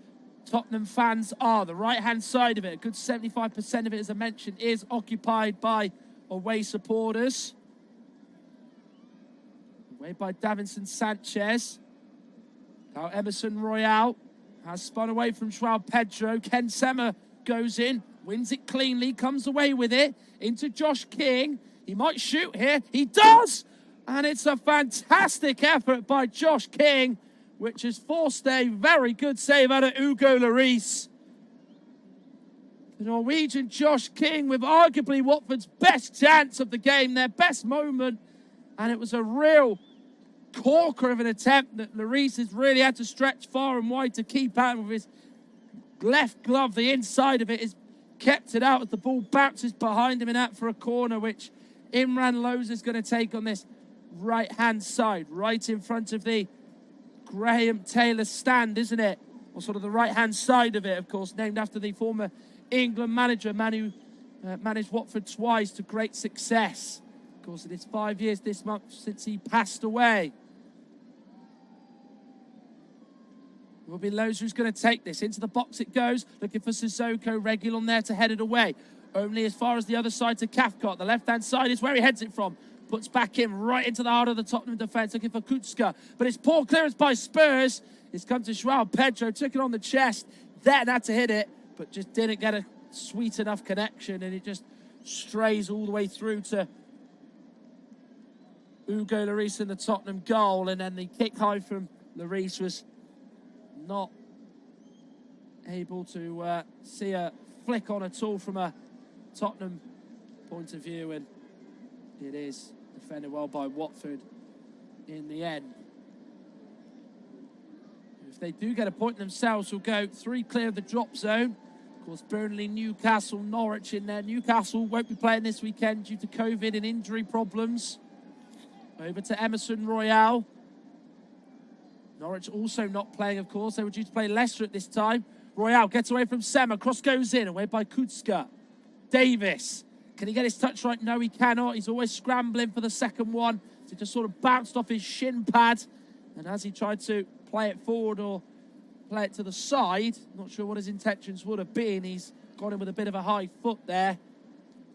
Tottenham fans are. The right-hand side of it, a good 75% of it, as I mentioned, is occupied by away supporters. Away by Davinson Sanchez. Now Emerson Royale has spun away from João Pedro. Ken Sema goes in, wins it cleanly, comes away with it into Josh King. He might shoot here. He does! And it's a fantastic effort by Josh King, which has forced a very good save out of Hugo Lloris. The Norwegian Josh King with arguably Watford's best chance of the game, their best moment. And it was a real corker of an attempt that Lloris has really had to stretch far and wide to keep out with his left glove. The inside of it is kept it out as the ball bounces behind him and out for a corner, which Imran Loza is going to take on this right-hand side, right in front of the Graham Taylor stand, isn't it? Or sort of the right-hand side of it, of course, named after the former England manager, man who managed Watford twice to great success. Of course, it is 5 years this month since he passed away. It will be Loza who's going to take this. Into the box it goes, looking for Sissoko. Reguilon there to head it away. Only as far as the other side to Cathcart. The left-hand side is where he heads it from. Puts back in right into the heart of the Tottenham defence, looking for Kucka. But it's poor clearance by Spurs. It's come to João Pedro, took it on the chest. Then had to hit it, but just didn't get a sweet enough connection. And it just strays all the way through to Hugo Lloris in the Tottenham goal. And then the kick high from Lloris was not able to see a flick on at all from a Tottenham point of view, and it is defended well by Watford in the end. If they do get a point themselves, will go 3 clear of the drop zone. Of course, Burnley, Newcastle, Norwich in there. Newcastle won't be playing this weekend due to COVID and injury problems. Over to Emerson Royale. Norwich also not playing, of course. They were due to play Leicester at this time. Royale gets away from Sema. Cross goes in, away by Kucka. Davis. Can he get his touch right? No, he cannot. He's always scrambling for the second one. So it just sort of bounced off his shin pad. And as he tried to play it forward or play it to the side, not sure what his intentions would have been. He's gone in with a bit of a high foot there.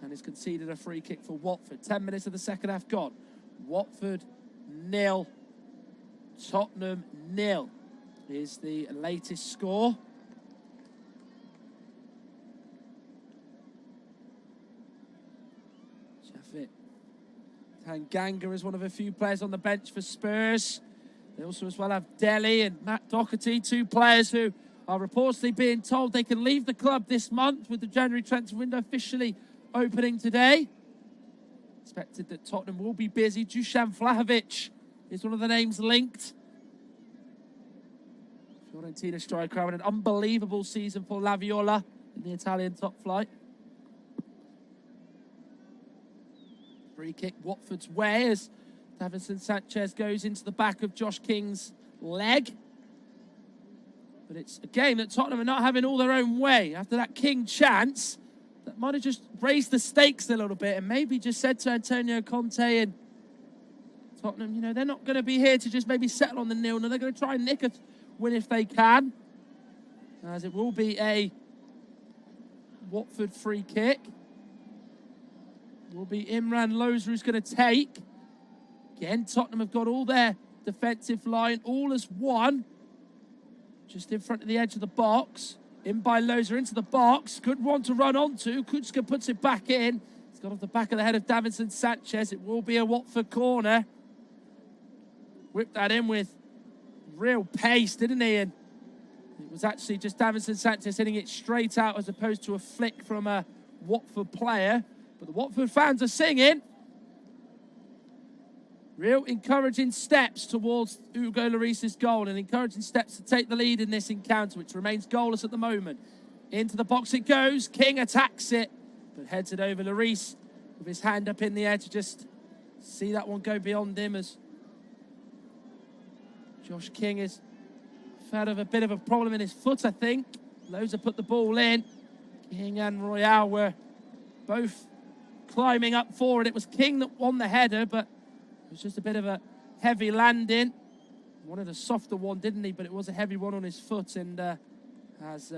And has conceded a free kick for Watford. 10 minutes of the second half gone. Watford 0. Tottenham 0 is the latest score. Tanganga is one of a few players on the bench for Spurs. They also as well have Dele and Matt Doherty, 2 players who are reportedly being told they can leave the club this month, with the January transfer window officially opening today. Expected that Tottenham will be busy. Dusan Vlahovic is one of the names linked. Fiorentina striker having an unbelievable season for La Viola in the Italian top flight. Free kick Watford's way as Davinson Sanchez goes into the back of Josh King's leg. But it's a game that Tottenham are not having all their own way. After that King chance, that might have just raised the stakes a little bit and maybe just said to Antonio Conte and Tottenham, you know, they're not going to be here to just maybe settle on the 0-0. They're going to try and nick a win if they can. As it will be a Watford free kick. Will be Imran Loza who's going to take. Again, Tottenham have got all their defensive line, all as one. Just in front of the edge of the box. In by Loza into the box. Good one to run onto. Kucka puts it back in. It's got off the back of the head of Davinson Sanchez. It will be a Watford corner. Whipped that in with real pace, didn't he? And It was actually just Davinson Sanchez hitting it straight out as opposed to a flick from a Watford player. But the Watford fans are singing. Real encouraging steps towards Hugo Lloris's goal and encouraging steps to take the lead in this encounter, which remains goalless at the moment. Into the box it goes. King attacks it, but heads it over Lloris with his hand up in the air to just see that one go beyond him, as Josh King is had a bit of a problem in his foot, I think. Loza put the ball in. King and Royale were both climbing up forward. It was King that won the header, but it was just a bit of a heavy landing. Wanted a softer one, didn't he? But it was a heavy one on his foot, and has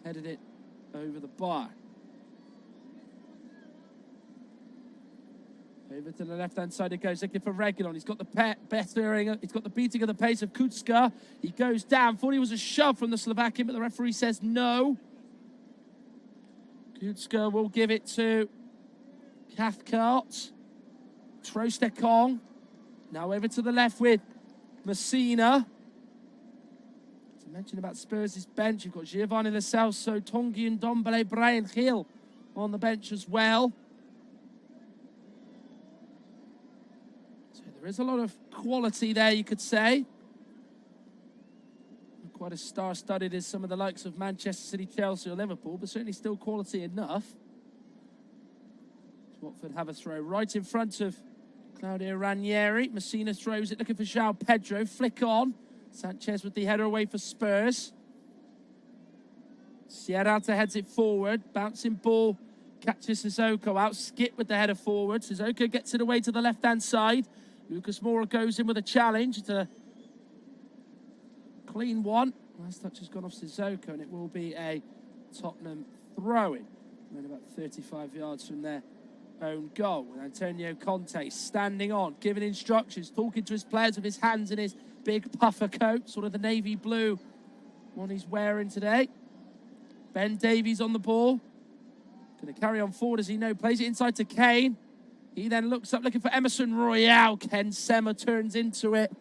headed it over the bar. Over to the left-hand side it goes, looking for Reguilon. He's got the beating of the pace of Kucka. He goes down. Thought he was a shove from the Slovakian, but the referee says no. Kucka will give it to Cathcart. Trostekong. Now over to the left with Messina. To mention about Spurs' bench, you've got Giovanni Lo Celso, Tongi and Dombele, Brian Hill on the bench as well. There is a lot of quality there, you could say. Not quite as star-studded as some of the likes of Manchester City, Chelsea or Liverpool, but certainly still quality enough. Watford have a throw right in front of Claudio Ranieri. Messina throws it, looking for João Pedro. Flick on. Sanchez with the header away for Spurs. Sierrata heads it forward. Bouncing ball. Catches Sissoko out. Skip with the header forward. Sissoko gets it away to the left-hand side. Lucas Moura goes in with a challenge. It's a clean one. Last touch has gone off Sissoko, and it will be a Tottenham throw-in. Around about 35 yards from their own goal. With Antonio Conte standing on, giving instructions, talking to his players with his hands in his big puffer coat, sort of the navy blue one he's wearing today. Ben Davies on the ball. Going to carry on forward as he plays it inside to Kane. He then looks up looking for Emerson Royale. Ken Sema turns into it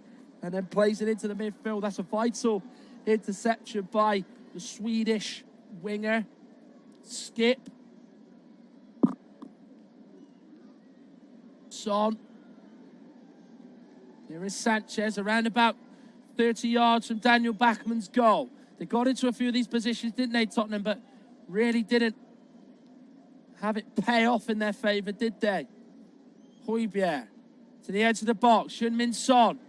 and then plays it into the midfield. That's a vital interception by the Swedish winger. Skip. Son. Here is Sanchez around about 30 yards from Daniel Bachmann's goal. They got into a few of these positions, didn't they, Tottenham? But really didn't have it pay off in their favour, did they? Højbjerg to the edge of the box. Heung-min Son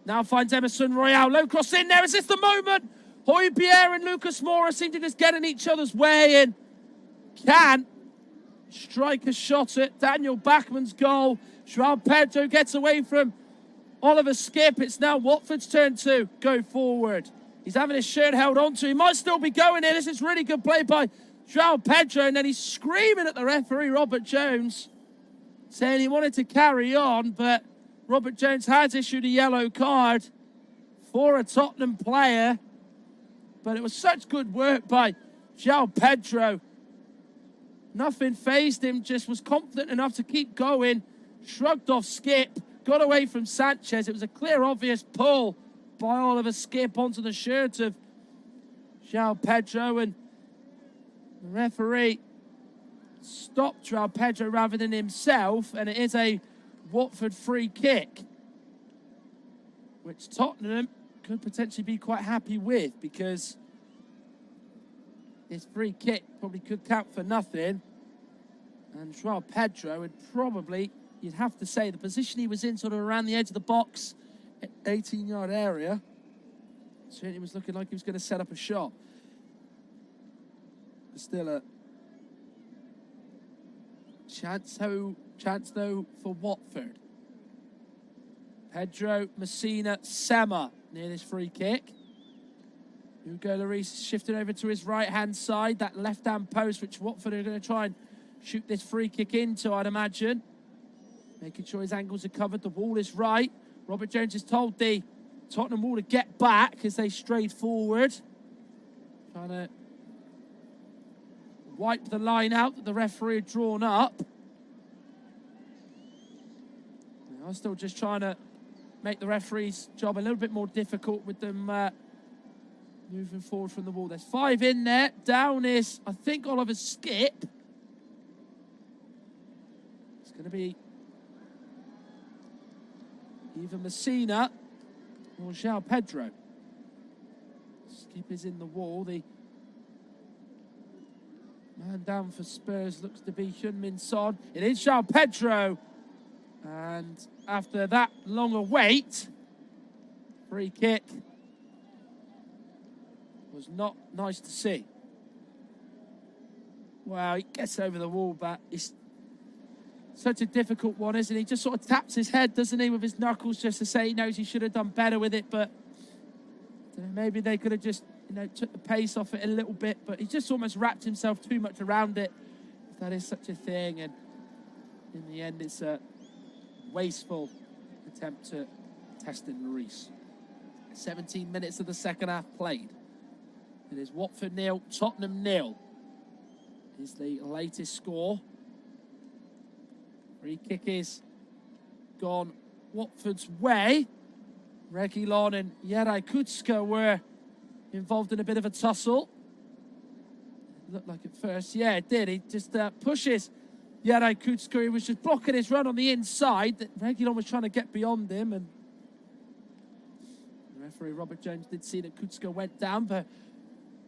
now finds Emerson Royale. Low cross in there. Is this the moment? Højbjerg and Lucas Moura seem to just get in each other's way and can strike a shot at Daniel Bachmann's goal. João Pedro gets away from Oliver Skip. It's now Watford's turn to go forward. He's having his shirt held onto. He might still be going in. This is really good play by João Pedro, and then he's screaming at the referee, Robert Jones, saying he wanted to carry on, but Robert Jones has issued a yellow card for a Tottenham player. But it was such good work by João Pedro. Nothing fazed him, just was confident enough to keep going. Shrugged off Skip, got away from Sanchez. It was a clear, obvious pull by Oliver Skip onto the shirt of João Pedro, and the referee stopped João Pedro rather than himself, and it is a Watford free kick, which Tottenham could potentially be quite happy with, because this free kick probably could count for nothing, and João Pedro would probably, you'd have to say, the position he was in, sort of around the edge of the box, 18-yard area, certainly was looking like he was going to set up a shot. Still a chance though for Watford. Pedro, Messina, Sema near this free kick. Hugo Lloris shifted over to his right-hand side, that left-hand post, which Watford are going to try and shoot this free kick into, I'd imagine. Making sure his angles are covered. The wall is right. Robert Jones has told the Tottenham wall to get back as they strayed forward. Trying to wipe the line out that the referee had drawn up. They are still just trying to make the referee's job a little bit more difficult with them moving forward from the wall. There's 5 in there. Down is, I think, Oliver Skip. It's going to be either Messina or João Pedro. Skip is in the wall. The man down for Spurs looks to be Heung-min Son. It is João Pedro. And after that longer wait, free kick was not nice to see. Well, he gets over the wall, but it's such a difficult one, isn't he? Just sort of taps his head, doesn't he, with his knuckles, just to say he knows he should have done better with it. But I don't know, maybe they could have just, took the pace off it a little bit. But he just almost wrapped himself too much around it, if that is such a thing. And in the end, it's a wasteful attempt to test in Maurice. 17 minutes of the second half played. It is Watford 0, Tottenham 0 is the latest score. Free kick is gone Watford's way. Reguilon and Jere Kutska were involved in a bit of a tussle. It looked like at first, yeah, it did. He just pushes Jere Kutska. He was just blocking his run on the inside. Reguilon was trying to get beyond him, and the referee Robert Jones did see that Kutska went down, but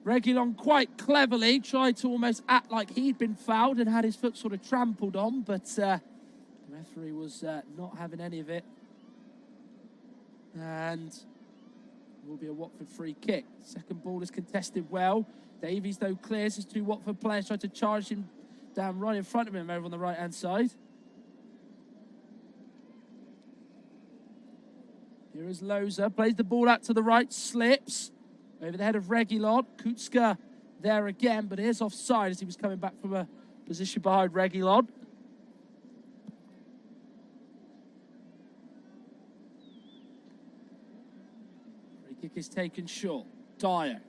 Reguilon quite cleverly tried to almost act like he'd been fouled and had his foot sort of trampled on, but the referee was not having any of it. And it will be a Watford free kick. Second ball is contested well. Davies, though, clears. His 2 Watford players try to charge him down right in front of him over on the right-hand side. Here is Loza. Plays the ball out to the right. Slips over the head of Reguilon. Kutska there again, but it is offside as he was coming back from a position behind Reguilon. Free kick is taken short. Dyer.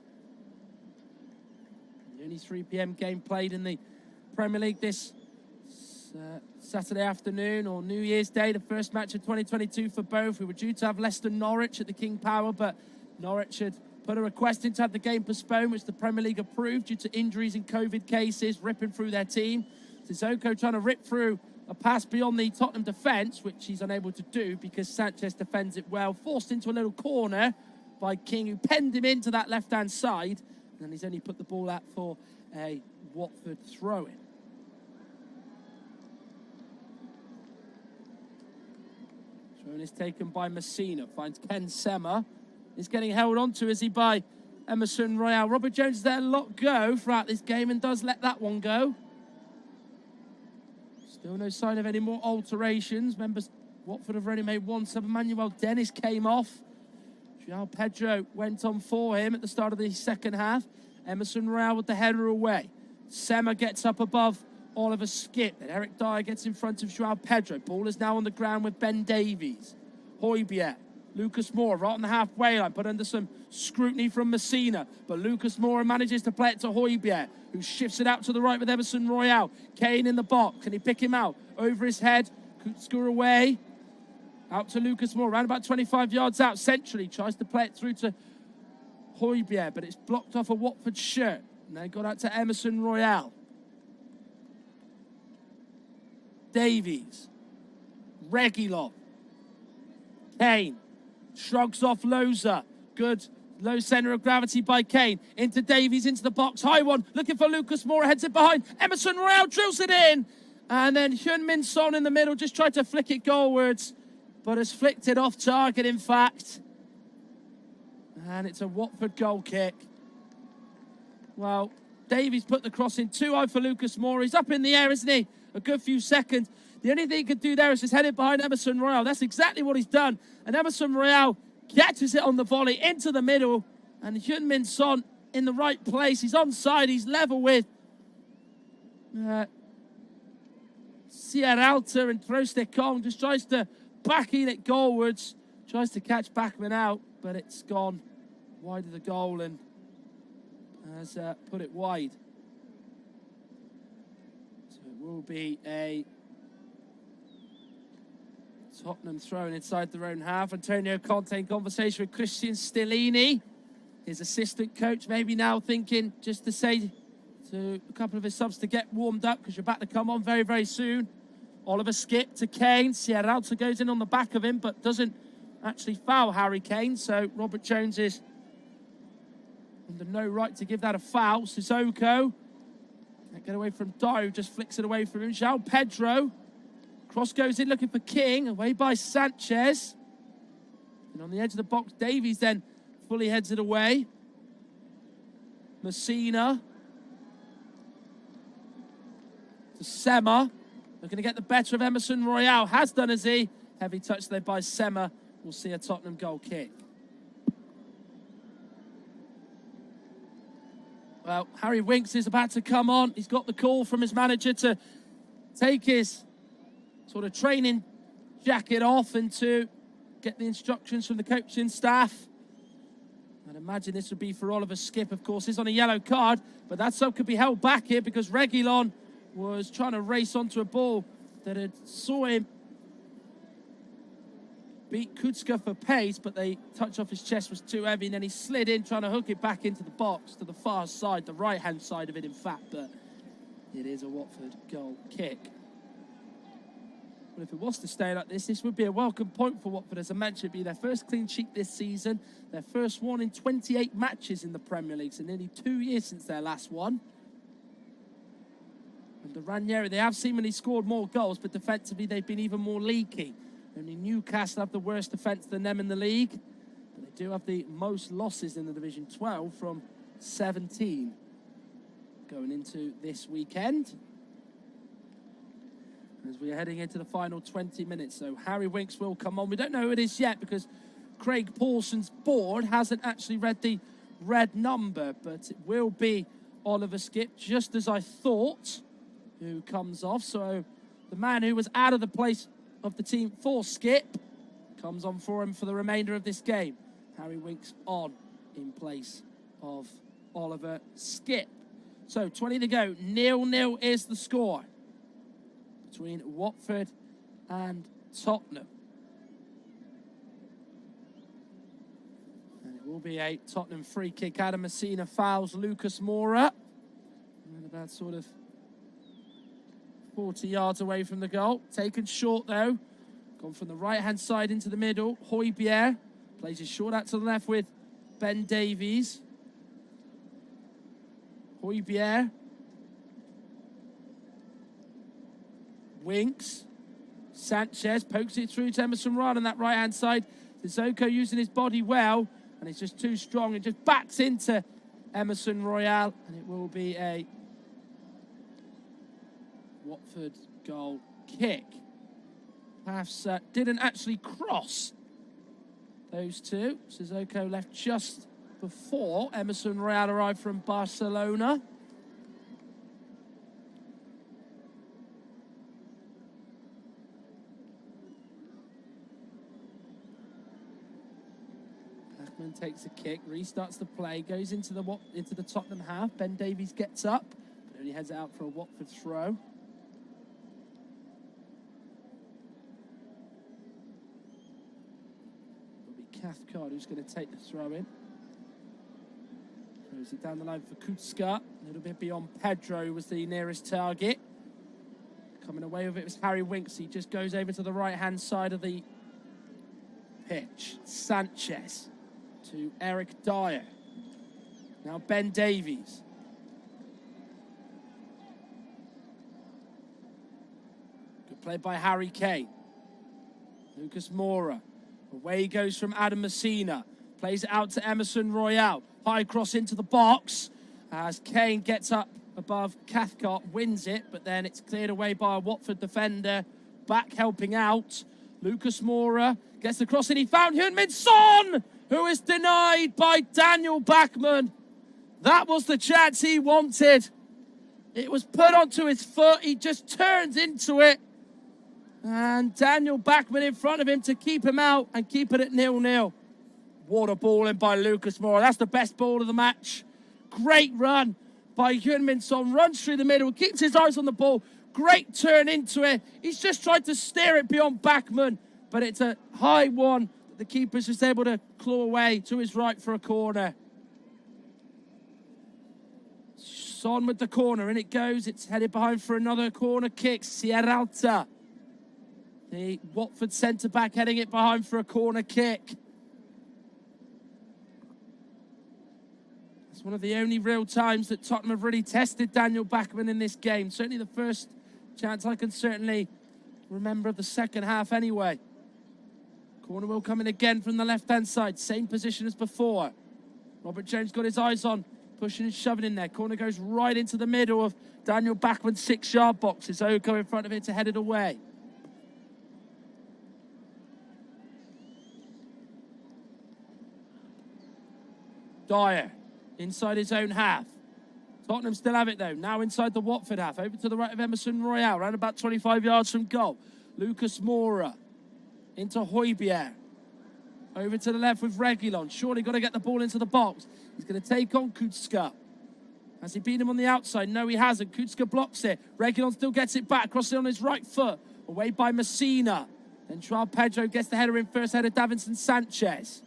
The only 3 p.m. game played in the Premier League this Saturday afternoon or New Year's Day, the first match of 2022 for both. We were due to have Leicester Norwich at the King Power, but Norwich had put a request in to have the game postponed, which the Premier League approved due to injuries and COVID cases ripping through their team. Sissoko trying to rip through a pass beyond the Tottenham defence, which he's unable to do because Sanchez defends it well. Forced into a little corner by King, who penned him into that left-hand side. And he's only put the ball out for a Watford throw-in. Throw-in is taken by Messina. Finds Ken Sema. Is getting held onto, is he, by Emerson Royale. Robert Jones there let go throughout this game and does let that one go. Still no sign of any more alterations. Members, Watford have already made 1 sub. Emmanuel Dennis came off. João Pedro went on for him at the start of the second half. Emerson Royale with the header away. Sema gets up above Oliver Skip. And Eric Dyer gets in front of João Pedro. Ball is now on the ground with Ben Davies. Højbjerg. Lucas Moura right on the halfway line, but under some scrutiny from Messina. But Lucas Moura manages to play it to Højbjerg, who shifts it out to the right with Emerson Royale. Kane in the box. Can he pick him out? Over his head. Kutska away. Out to Lucas Moura, around about 25 yards out centrally. Tries to play it through to Højbjerg, but it's blocked off a Watford shirt. And then got out to Emerson Royale. Davies. Reguilon. Kane. Shrugs off Loza. Good low centre of gravity by Kane. Into Davies, into the box. High one. Looking for Lucas Moura. Heads it behind. Emerson Royale drills it in. And then Heung-min Son in the middle. Just tried to flick it goalwards. But has flicked it off target, in fact. And it's a Watford goal kick. Well, Davies put the cross in too high for Lucas Moura. He's up in the air, isn't he? A good few seconds. The only thing he could do there is just head it behind Emerson Royale. That's exactly what he's done. And Emerson Royale catches it on the volley into the middle. And Heung-min Son in the right place. He's onside. He's level with Sierralta, and Trostekong just tries to back in it goalwards. Tries to catch Bachmann out, but it's gone wide of the goal and has put it wide. So it will be a Tottenham thrown inside their own half. Antonio Conte in conversation with Christian Stellini, his assistant coach, maybe now thinking just to say to a couple of his subs to get warmed up because you're about to come on very, very soon. Oliver Skip to Kane. Sierralta goes in on the back of him but doesn't actually foul Harry Kane. So Robert Jones is under no right to give that a foul. Sissoko can't get away from Dyer, who just flicks it away from him. João Pedro. Cross goes in looking for King. Away by Sanchez. And on the edge of the box, Davies then fully heads it away. Messina. To Sema. Looking to get the better of Emerson Royale. Has done as he. Heavy touch there by Sema. We'll see a Tottenham goal kick. Well, Harry Winks is about to come on. He's got the call from his manager to take his sort of training jacket off and to get the instructions from the coaching staff. I'd imagine this would be for Oliver Skip, of course. He's on a yellow card, but that sub could be held back here because Reguilon was trying to race onto a ball that had saw him beat Kutska for pace, but the touch off his chest was too heavy, and then he slid in trying to hook it back into the box to the far side, the right-hand side of it, in fact, but it is a Watford goal kick. But if it was to stay like this would be a welcome point for Watford. As I mentioned, it'd be their first clean sheet this season, their first one in 28 matches in the Premier League, so nearly 2 years since their last one. Under Ranieri, they have seemingly scored more goals, but defensively they've been even more leaky. Only Newcastle have the worst defence than them in the league, but they do have the most losses in the Division, 12 from 17 going into this weekend. As we are heading into the final 20 minutes, so Harry Winks will come on. We don't know who it is yet because Craig Paulson's board hasn't actually read the red number, but it will be Oliver Skip, just as I thought, who comes off. So the man who was out of the place of the team for Skip comes on for him for the remainder of this game. Harry Winks on in place of Oliver Skip. So 20 to go, 0-0 is the score between Watford and Tottenham. And it will be a Tottenham free kick. Adam Messina fouls Lucas Moura. And about sort of 40 yards away from the goal. Taken short though. Gone from the right-hand side into the middle. Højbjerg plays his short out to the left with Ben Davies. Højbjerg. Winks. Sanchez pokes it through to Emerson Royale on that right-hand side. Sissoko using his body well, and it's just too strong and just backs into Emerson Royale, and it will be a Watford goal kick. Paths didn't actually cross those two. Sissoko left just before Emerson Royale arrived from Barcelona. Bachmann takes a kick, restarts the play, goes into the Tottenham half. Ben Davies gets up, but only heads out for a Watford throw. Cathcart who's going to take the throw in. Throws it down the line for Kutska. A little bit beyond Pedro, who was the nearest target. Coming away with it was Harry Winks. He just goes over to the right-hand side of the pitch. Sanchez to Eric Dyer. Now Ben Davies. Good play by Harry Kane. Lucas Moura. Away he goes from Adam Messina. Plays it out to Emerson Royale. High cross into the box as Kane gets up above Cathcart, wins it, but then it's cleared away by a Watford defender. Back helping out. Lucas Moura gets the cross and he found Heung-min Son, who is denied by Daniel Bachmann. That was the chance he wanted. It was put onto his foot. He just turns into it. And Daniel Bachmann in front of him to keep him out and keep it at 0-0. What a ball in by Lucas Moura. That's the best ball of the match. Great run by Heung-min Son. Runs through the middle, keeps his eyes on the ball. Great turn into it. He's just tried to steer it beyond Bachmann, but it's a high one. The keeper's just able to claw away to his right for a corner. Son with the corner, and it goes. It's headed behind for another corner kick. Sierralta, the Watford centre-back, heading it behind for a corner kick. It's one of the only real times that Tottenham have really tested Daniel Backman in this game. Certainly the first chance I can certainly remember of the second half anyway. Corner will come in again from the left-hand side. Same position as before. Robert Jones got his eyes on, pushing and shoving in there. Corner goes right into the middle of Daniel Backman's 6-yard box. Oko in front of it to head it away. Dyer inside his own half. Tottenham still have it though. Now inside the Watford half. Over to the right of Emerson Royale. Around about 25 yards from goal. Lucas Moura into Højbjerg. Over to the left with Reguilon. Surely got to get the ball into the box. He's going to take on Kucka. Has he beat him on the outside? No, he hasn't. Kucka blocks it. Reguilon still gets it back. Crosses it on his right foot. Away by Messina. Then João Pedro gets the header in first. Header Davinson Sanchez.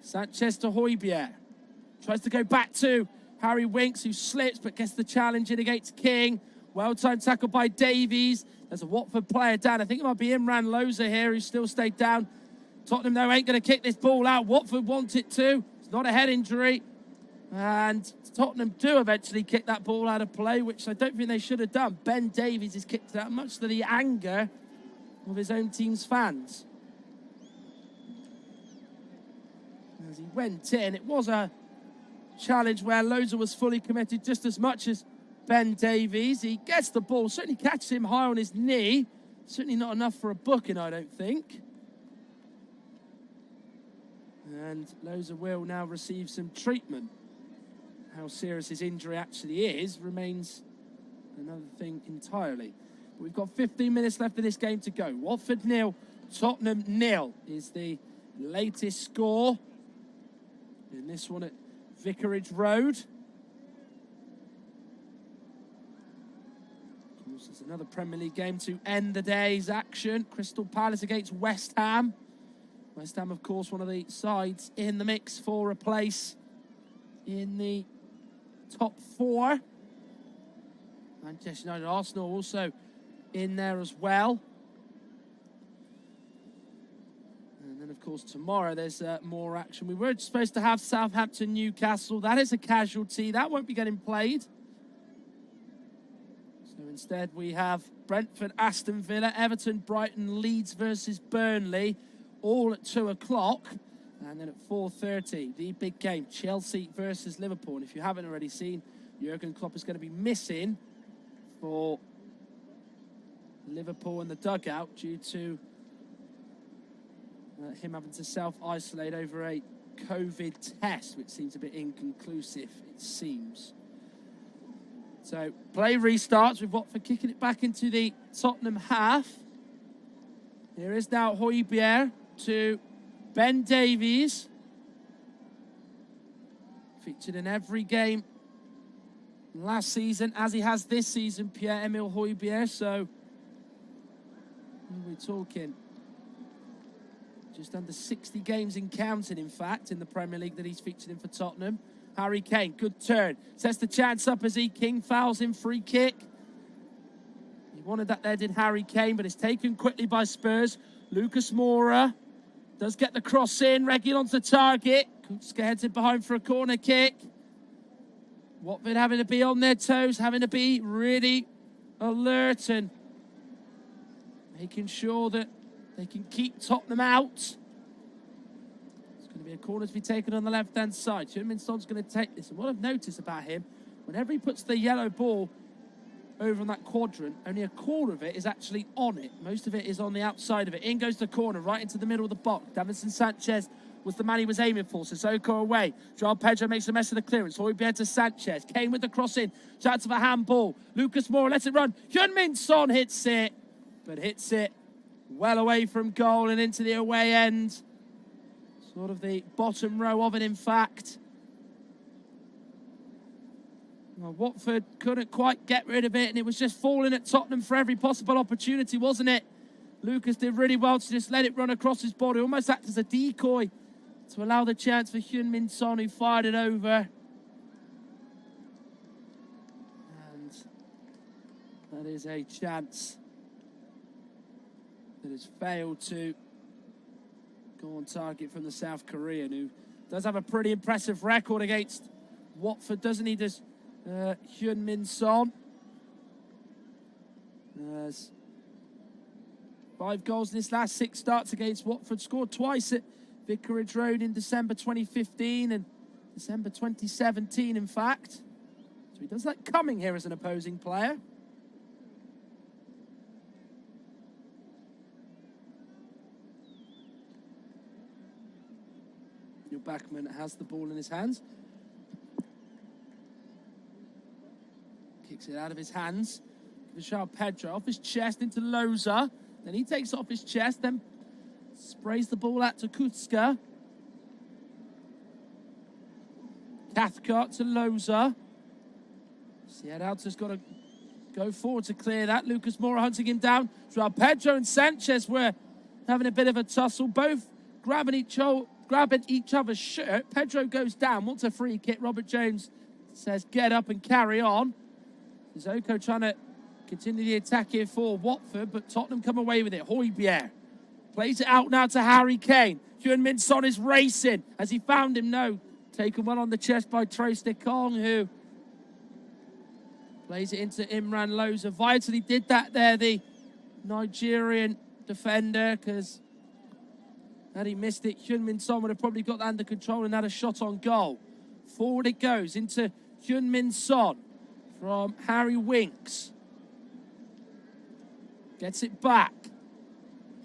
Sanchez to Højbjerg. Tries to go back to Harry Winks, who slips but gets the challenge in against King. Well-timed tackle by Davies. There's a Watford player down. I think it might be Imran Loza here, who still stayed down. Tottenham, though, ain't going to kick this ball out. Watford want it to. It's not a head injury. And Tottenham do eventually kick that ball out of play, which I don't think they should have done. Ben Davies has kicked it out, much to the anger of his own team's fans. As he went in, it was a challenge where Loza was fully committed just as much as Ben Davies. He gets the ball, certainly catches him high on his knee. Certainly not enough for a booking, I don't think. And Loza will now receive some treatment. How serious his injury actually is remains another thing entirely. But we've got 15 minutes left of this game to go. Watford 0, Tottenham 0 is the latest score in this one at Vicarage Road. Of course, there's another Premier League game to end the day's action. Crystal Palace against West Ham. West Ham, of course, one of the sides in the mix for a place in the top 4. Manchester United, Arsenal also in there as well. And then, of course, tomorrow there's more action. We were supposed to have Southampton, Newcastle. That is a casualty. That won't be getting played. So instead we have Brentford, Aston Villa, Everton, Brighton, Leeds versus Burnley, all at 2 o'clock. And then at 4:30, the big game, Chelsea versus Liverpool. And if you haven't already seen, Jurgen Klopp is going to be missing for Liverpool in the dugout due to him having to self-isolate over a COVID test, which seems a bit inconclusive, it seems. So play restarts with Watford kicking it back into the Tottenham half. Here is now Højbjerg to Ben Davies. Featured in every game last season, as he has this season, Pierre-Emile Højbjerg. So we're talking just under 60 games in counting, in fact, in the Premier League that he's featured in for Tottenham. Harry Kane, good turn. Sets the chance up as King fouls him, free kick. He wanted that there, did Harry Kane, but it's taken quickly by Spurs. Lucas Moura does get the cross in. Reguilon's the target. Kucka heads it behind for a corner kick. Watford having to be on their toes, having to be really alert and making sure that they can keep Tottenham out. It's going to be a corner to be taken on the left-hand side. Heung-min Son's going to take this. And what I've noticed about him, whenever he puts the yellow ball over on that quadrant, only a corner of it is actually on it. Most of it is on the outside of it. In goes the corner, right into the middle of the box. Davinson Sanchez was the man he was aiming for. Sissoko away. João Pedro makes the mess of the clearance. Højbjerg to Sanchez. Kane with the cross in. Chance of a handball. Lucas Moura lets it run. Heung-min Son hits it, but hits it well away from goal and into the away end. Sort of the bottom row of it, in fact. Well, Watford couldn't quite get rid of it, and it was just falling at Tottenham for every possible opportunity, wasn't it? Lucas did really well to just let it run across his body, almost act as a decoy to allow the chance for Hyun-Min Son, who fired it over. And that is a chance that has failed to go on target from the South Korean, who does have a pretty impressive record against Watford, doesn't he? Does Hyun-Min Son. There's 5 goals in his last 6 starts against Watford. Scored twice at Vicarage Road in December 2015 and December 2017, in fact. So he does like coming here as an opposing player. Neil Backman has the ball in his hands. Kicks it out of his hands. João Pedro off his chest into Loza. Then he takes it off his chest, then sprays the ball out to Kutska. Cathcart to Loza. Sierralta's got to go forward to clear that. Lucas Moura hunting him down. João Pedro and Sanchez were having a bit of a tussle, both grabbing each other's shirt. Pedro goes down, wants a free kick. Robert Jones says, get up and carry on. Sissoko trying to continue the attack here for Watford, but Tottenham come away with it. Højbjerg plays it out now to Harry Kane. Hyun-Min Son is racing. Has he found him? No. Taken one on the chest by Trace de Kong, who plays it into Imran Loza. Vitally did that there, the Nigerian defender, because had he missed it, Hyun-Min Son would have probably got that under control and had a shot on goal. Forward it goes into Hyun-Min Son from Harry Winks. Gets it back.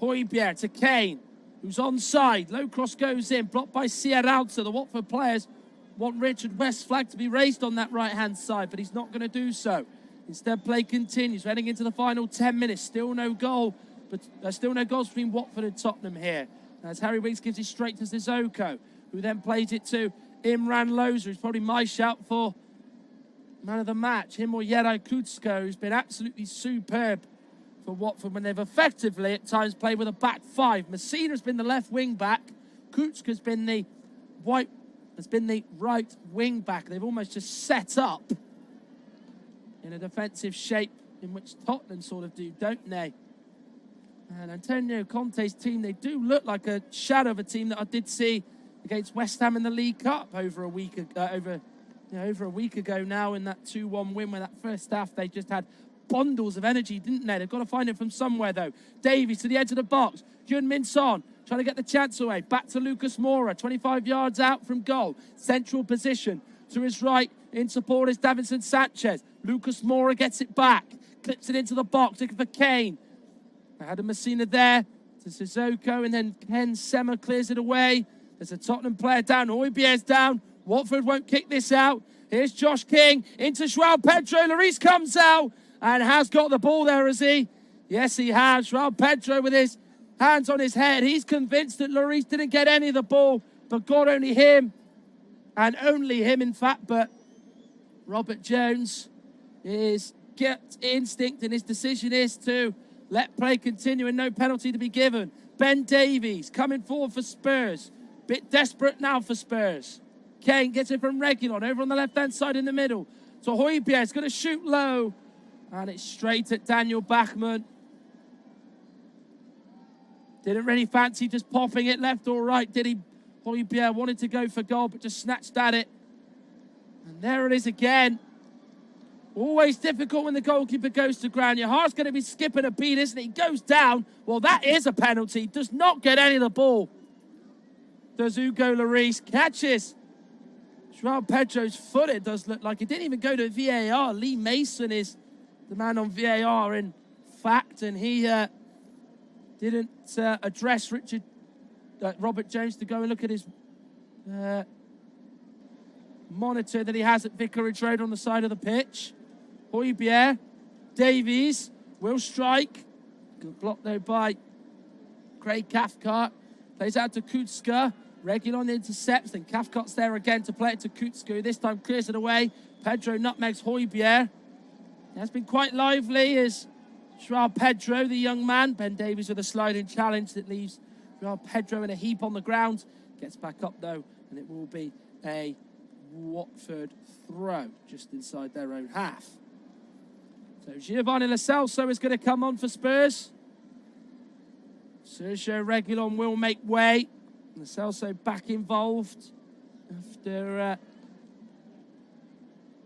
Højbjerg to Kane, who's onside. Low cross goes in, blocked by Sierralta. The Watford players want Richard West's flag to be raised on that right-hand side, but he's not going to do so. Instead, play continues, heading into the final 10 minutes. Still no goal, but still no goals between Watford and Tottenham here. As Harry Winks gives it straight to Sissoko, who then plays it to Imran Loza, who's probably my shout for man of the match. Him or Jere Kutska, who's been absolutely superb for Watford when they've effectively at times played with a back 5. Messina's been the left wing back. Kutska's been the right wing back. They've almost just set up in a defensive shape in which Tottenham sort of do, don't they? And Antonio Conte's team, they do look like a shadow of a team that I did see against West Ham in the League Cup over a week ago now, in that 2-1 win, where that first half they just had bundles of energy, didn't they? They've got to find it from somewhere, though. Davies to the edge of the box. Hyun-Min Son trying to get the chance away. Back to Lucas Moura, 25 yards out from goal. Central position. To his right, in support is Davinson Sanchez. Lucas Moura gets it back. Clips it into the box, looking for Kane. Adam Messina there to Sissoko, and then Ken Sema clears it away. There's a Tottenham player down. Højbjerg's down. Watford won't kick this out. Here's Josh King into João Pedro. Lloris comes out and has got the ball there, has he? Yes, he has. João Pedro with his hands on his head. He's convinced that Lloris didn't get any of the ball, but got only him, and only him, in fact. But Robert Jones, his gut instinct and his decision is to let play continue and no penalty to be given. Ben Davies coming forward for Spurs. Bit desperate now for Spurs. Kane gets it from Reguilon over on the left-hand side in the middle. So Højbjerg is going to shoot low. And it's straight at Daniel Backman. Didn't really fancy just popping it left or right, did he? Højbjerg wanted to go for goal, but just snatched at it. And there it is again. Always difficult when the goalkeeper goes to ground. Your heart's going to be skipping a beat, isn't it? He goes down. Well, that is a penalty. Does not get any of the ball. Does Hugo Lloris. Catches João Pedro's foot, it does look like. It didn't even go to VAR. Lee Mason is the man on VAR, in fact, and he didn't address Robert Jones to go and look at his monitor that he has at Vicarage Road on the side of the pitch. Højbjerg, Davies will strike. Good block though by Craig Cathcart. Plays out to Kutska. Reguilon intercepts, then Cathcart's there again to play it to Kutska, who this time clears it away. Pedro nutmegs Højbjerg. It has been quite lively as Joao Pedro, the young man. Ben Davies with a sliding challenge that leaves Joao Pedro in a heap on the ground. Gets back up, though, and it will be a Watford throw just inside their own half. So Giovanni Lo Celso is going to come on for Spurs. Sergio Reguilon will make way. Lo Celso back involved after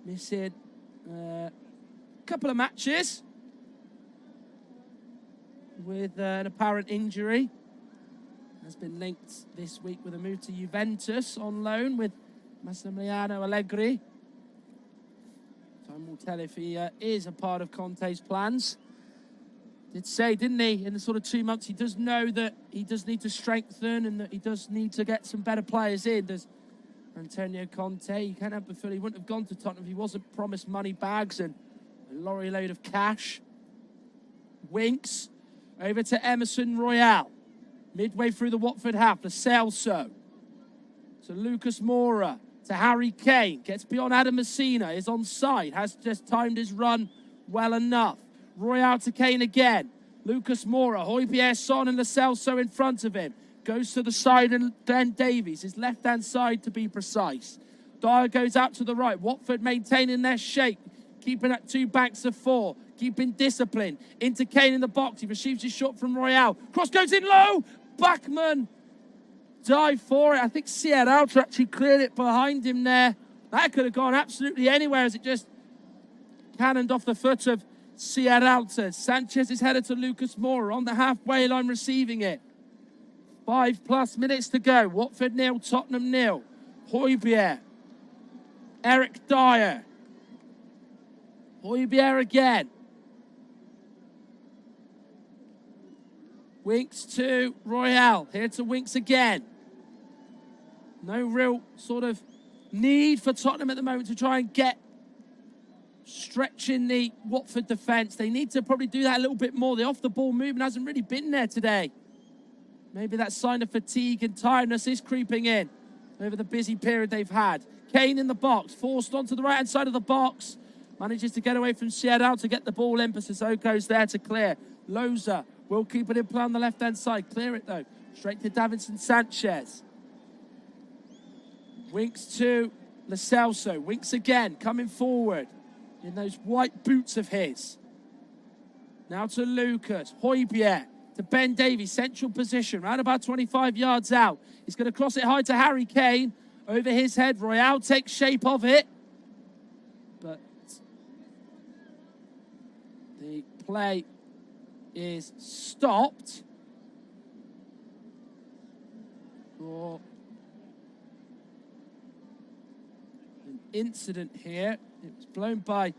missing a couple of matches with an apparent injury. Has been linked this week with a move to Juventus on loan with Massimiliano Allegri. Time will tell if he is a part of Conte's plans. Did say, didn't he, in the sort of 2 months, he does know that he does need to strengthen and that he does need to get some better players in. Does Antonio Conte? You can't have the feel he wouldn't have gone to Tottenham if he wasn't promised money bags and a lorry load of cash. Winks over to Emerson Royale. Midway through the Watford half, Lo Celso to Lucas Moura, to Harry Kane, gets beyond Adam Messina, is onside, has just timed his run well enough. Royale to Kane again. Lucas Moura, Højbjerg, Son and Lo Celso in front of him. Goes to the side and Ben Davies, his left-hand side to be precise. Dyer goes out to the right. Watford maintaining their shape, keeping at 2 banks of 4, keeping discipline. Into Kane in the box, he receives his shot from Royale. Cross goes in low, Bachmann dive for it. I think Sierralta actually cleared it behind him there. That could have gone absolutely anywhere as it just cannoned off the foot of Sierralta. Sanchez is headed to Lucas Moura on the halfway line receiving it. 5+ minutes to go. Watford 0, Tottenham 0. Højbjerg. Eric Dyer. Højbjerg again. Winks to Royale. Here to Winks again. No real sort of need for Tottenham at the moment to try and get stretching the Watford defence. They need to probably do that a little bit more. The off-the-ball movement hasn't really been there today. Maybe that sign of fatigue and tiredness is creeping in over the busy period they've had. Kane in the box, forced onto the right-hand side of the box. Manages to get away from Sierra to get the ball in, but Sissoko's there to clear. Loza will keep it in play on the left-hand side. Clear it, though. Straight to Davinson Sanchez. Winks to Lo Celso. Winks again, coming forward in those white boots of his. Now to Lucas. Højbjerg to Ben Davies. Central position, round about 25 yards out. He's going to cross it high to Harry Kane. Over his head. Royale takes shape of it. But the play is stopped for an incident here. It was blown by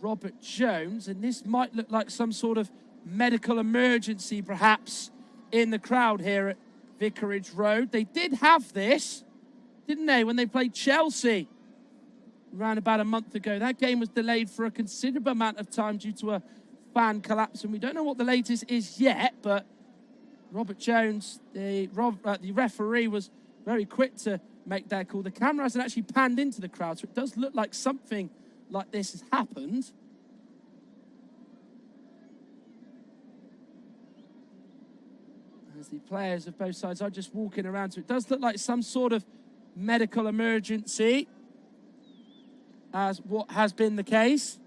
Robert Jones, and this might look like some sort of medical emergency perhaps in the crowd here at Vicarage Road. They did have this, didn't they, when they played Chelsea around about a month ago. That game was delayed for a considerable amount of time due to a fan collapse, and we don't know what the latest is yet, but Robert Jones, the referee, was very quick to make that call. The camera hasn't actually panned into the crowd, so it does look like something like this has happened. As the players of both sides are just walking around, so it does look like some sort of medical emergency, as what has been the case.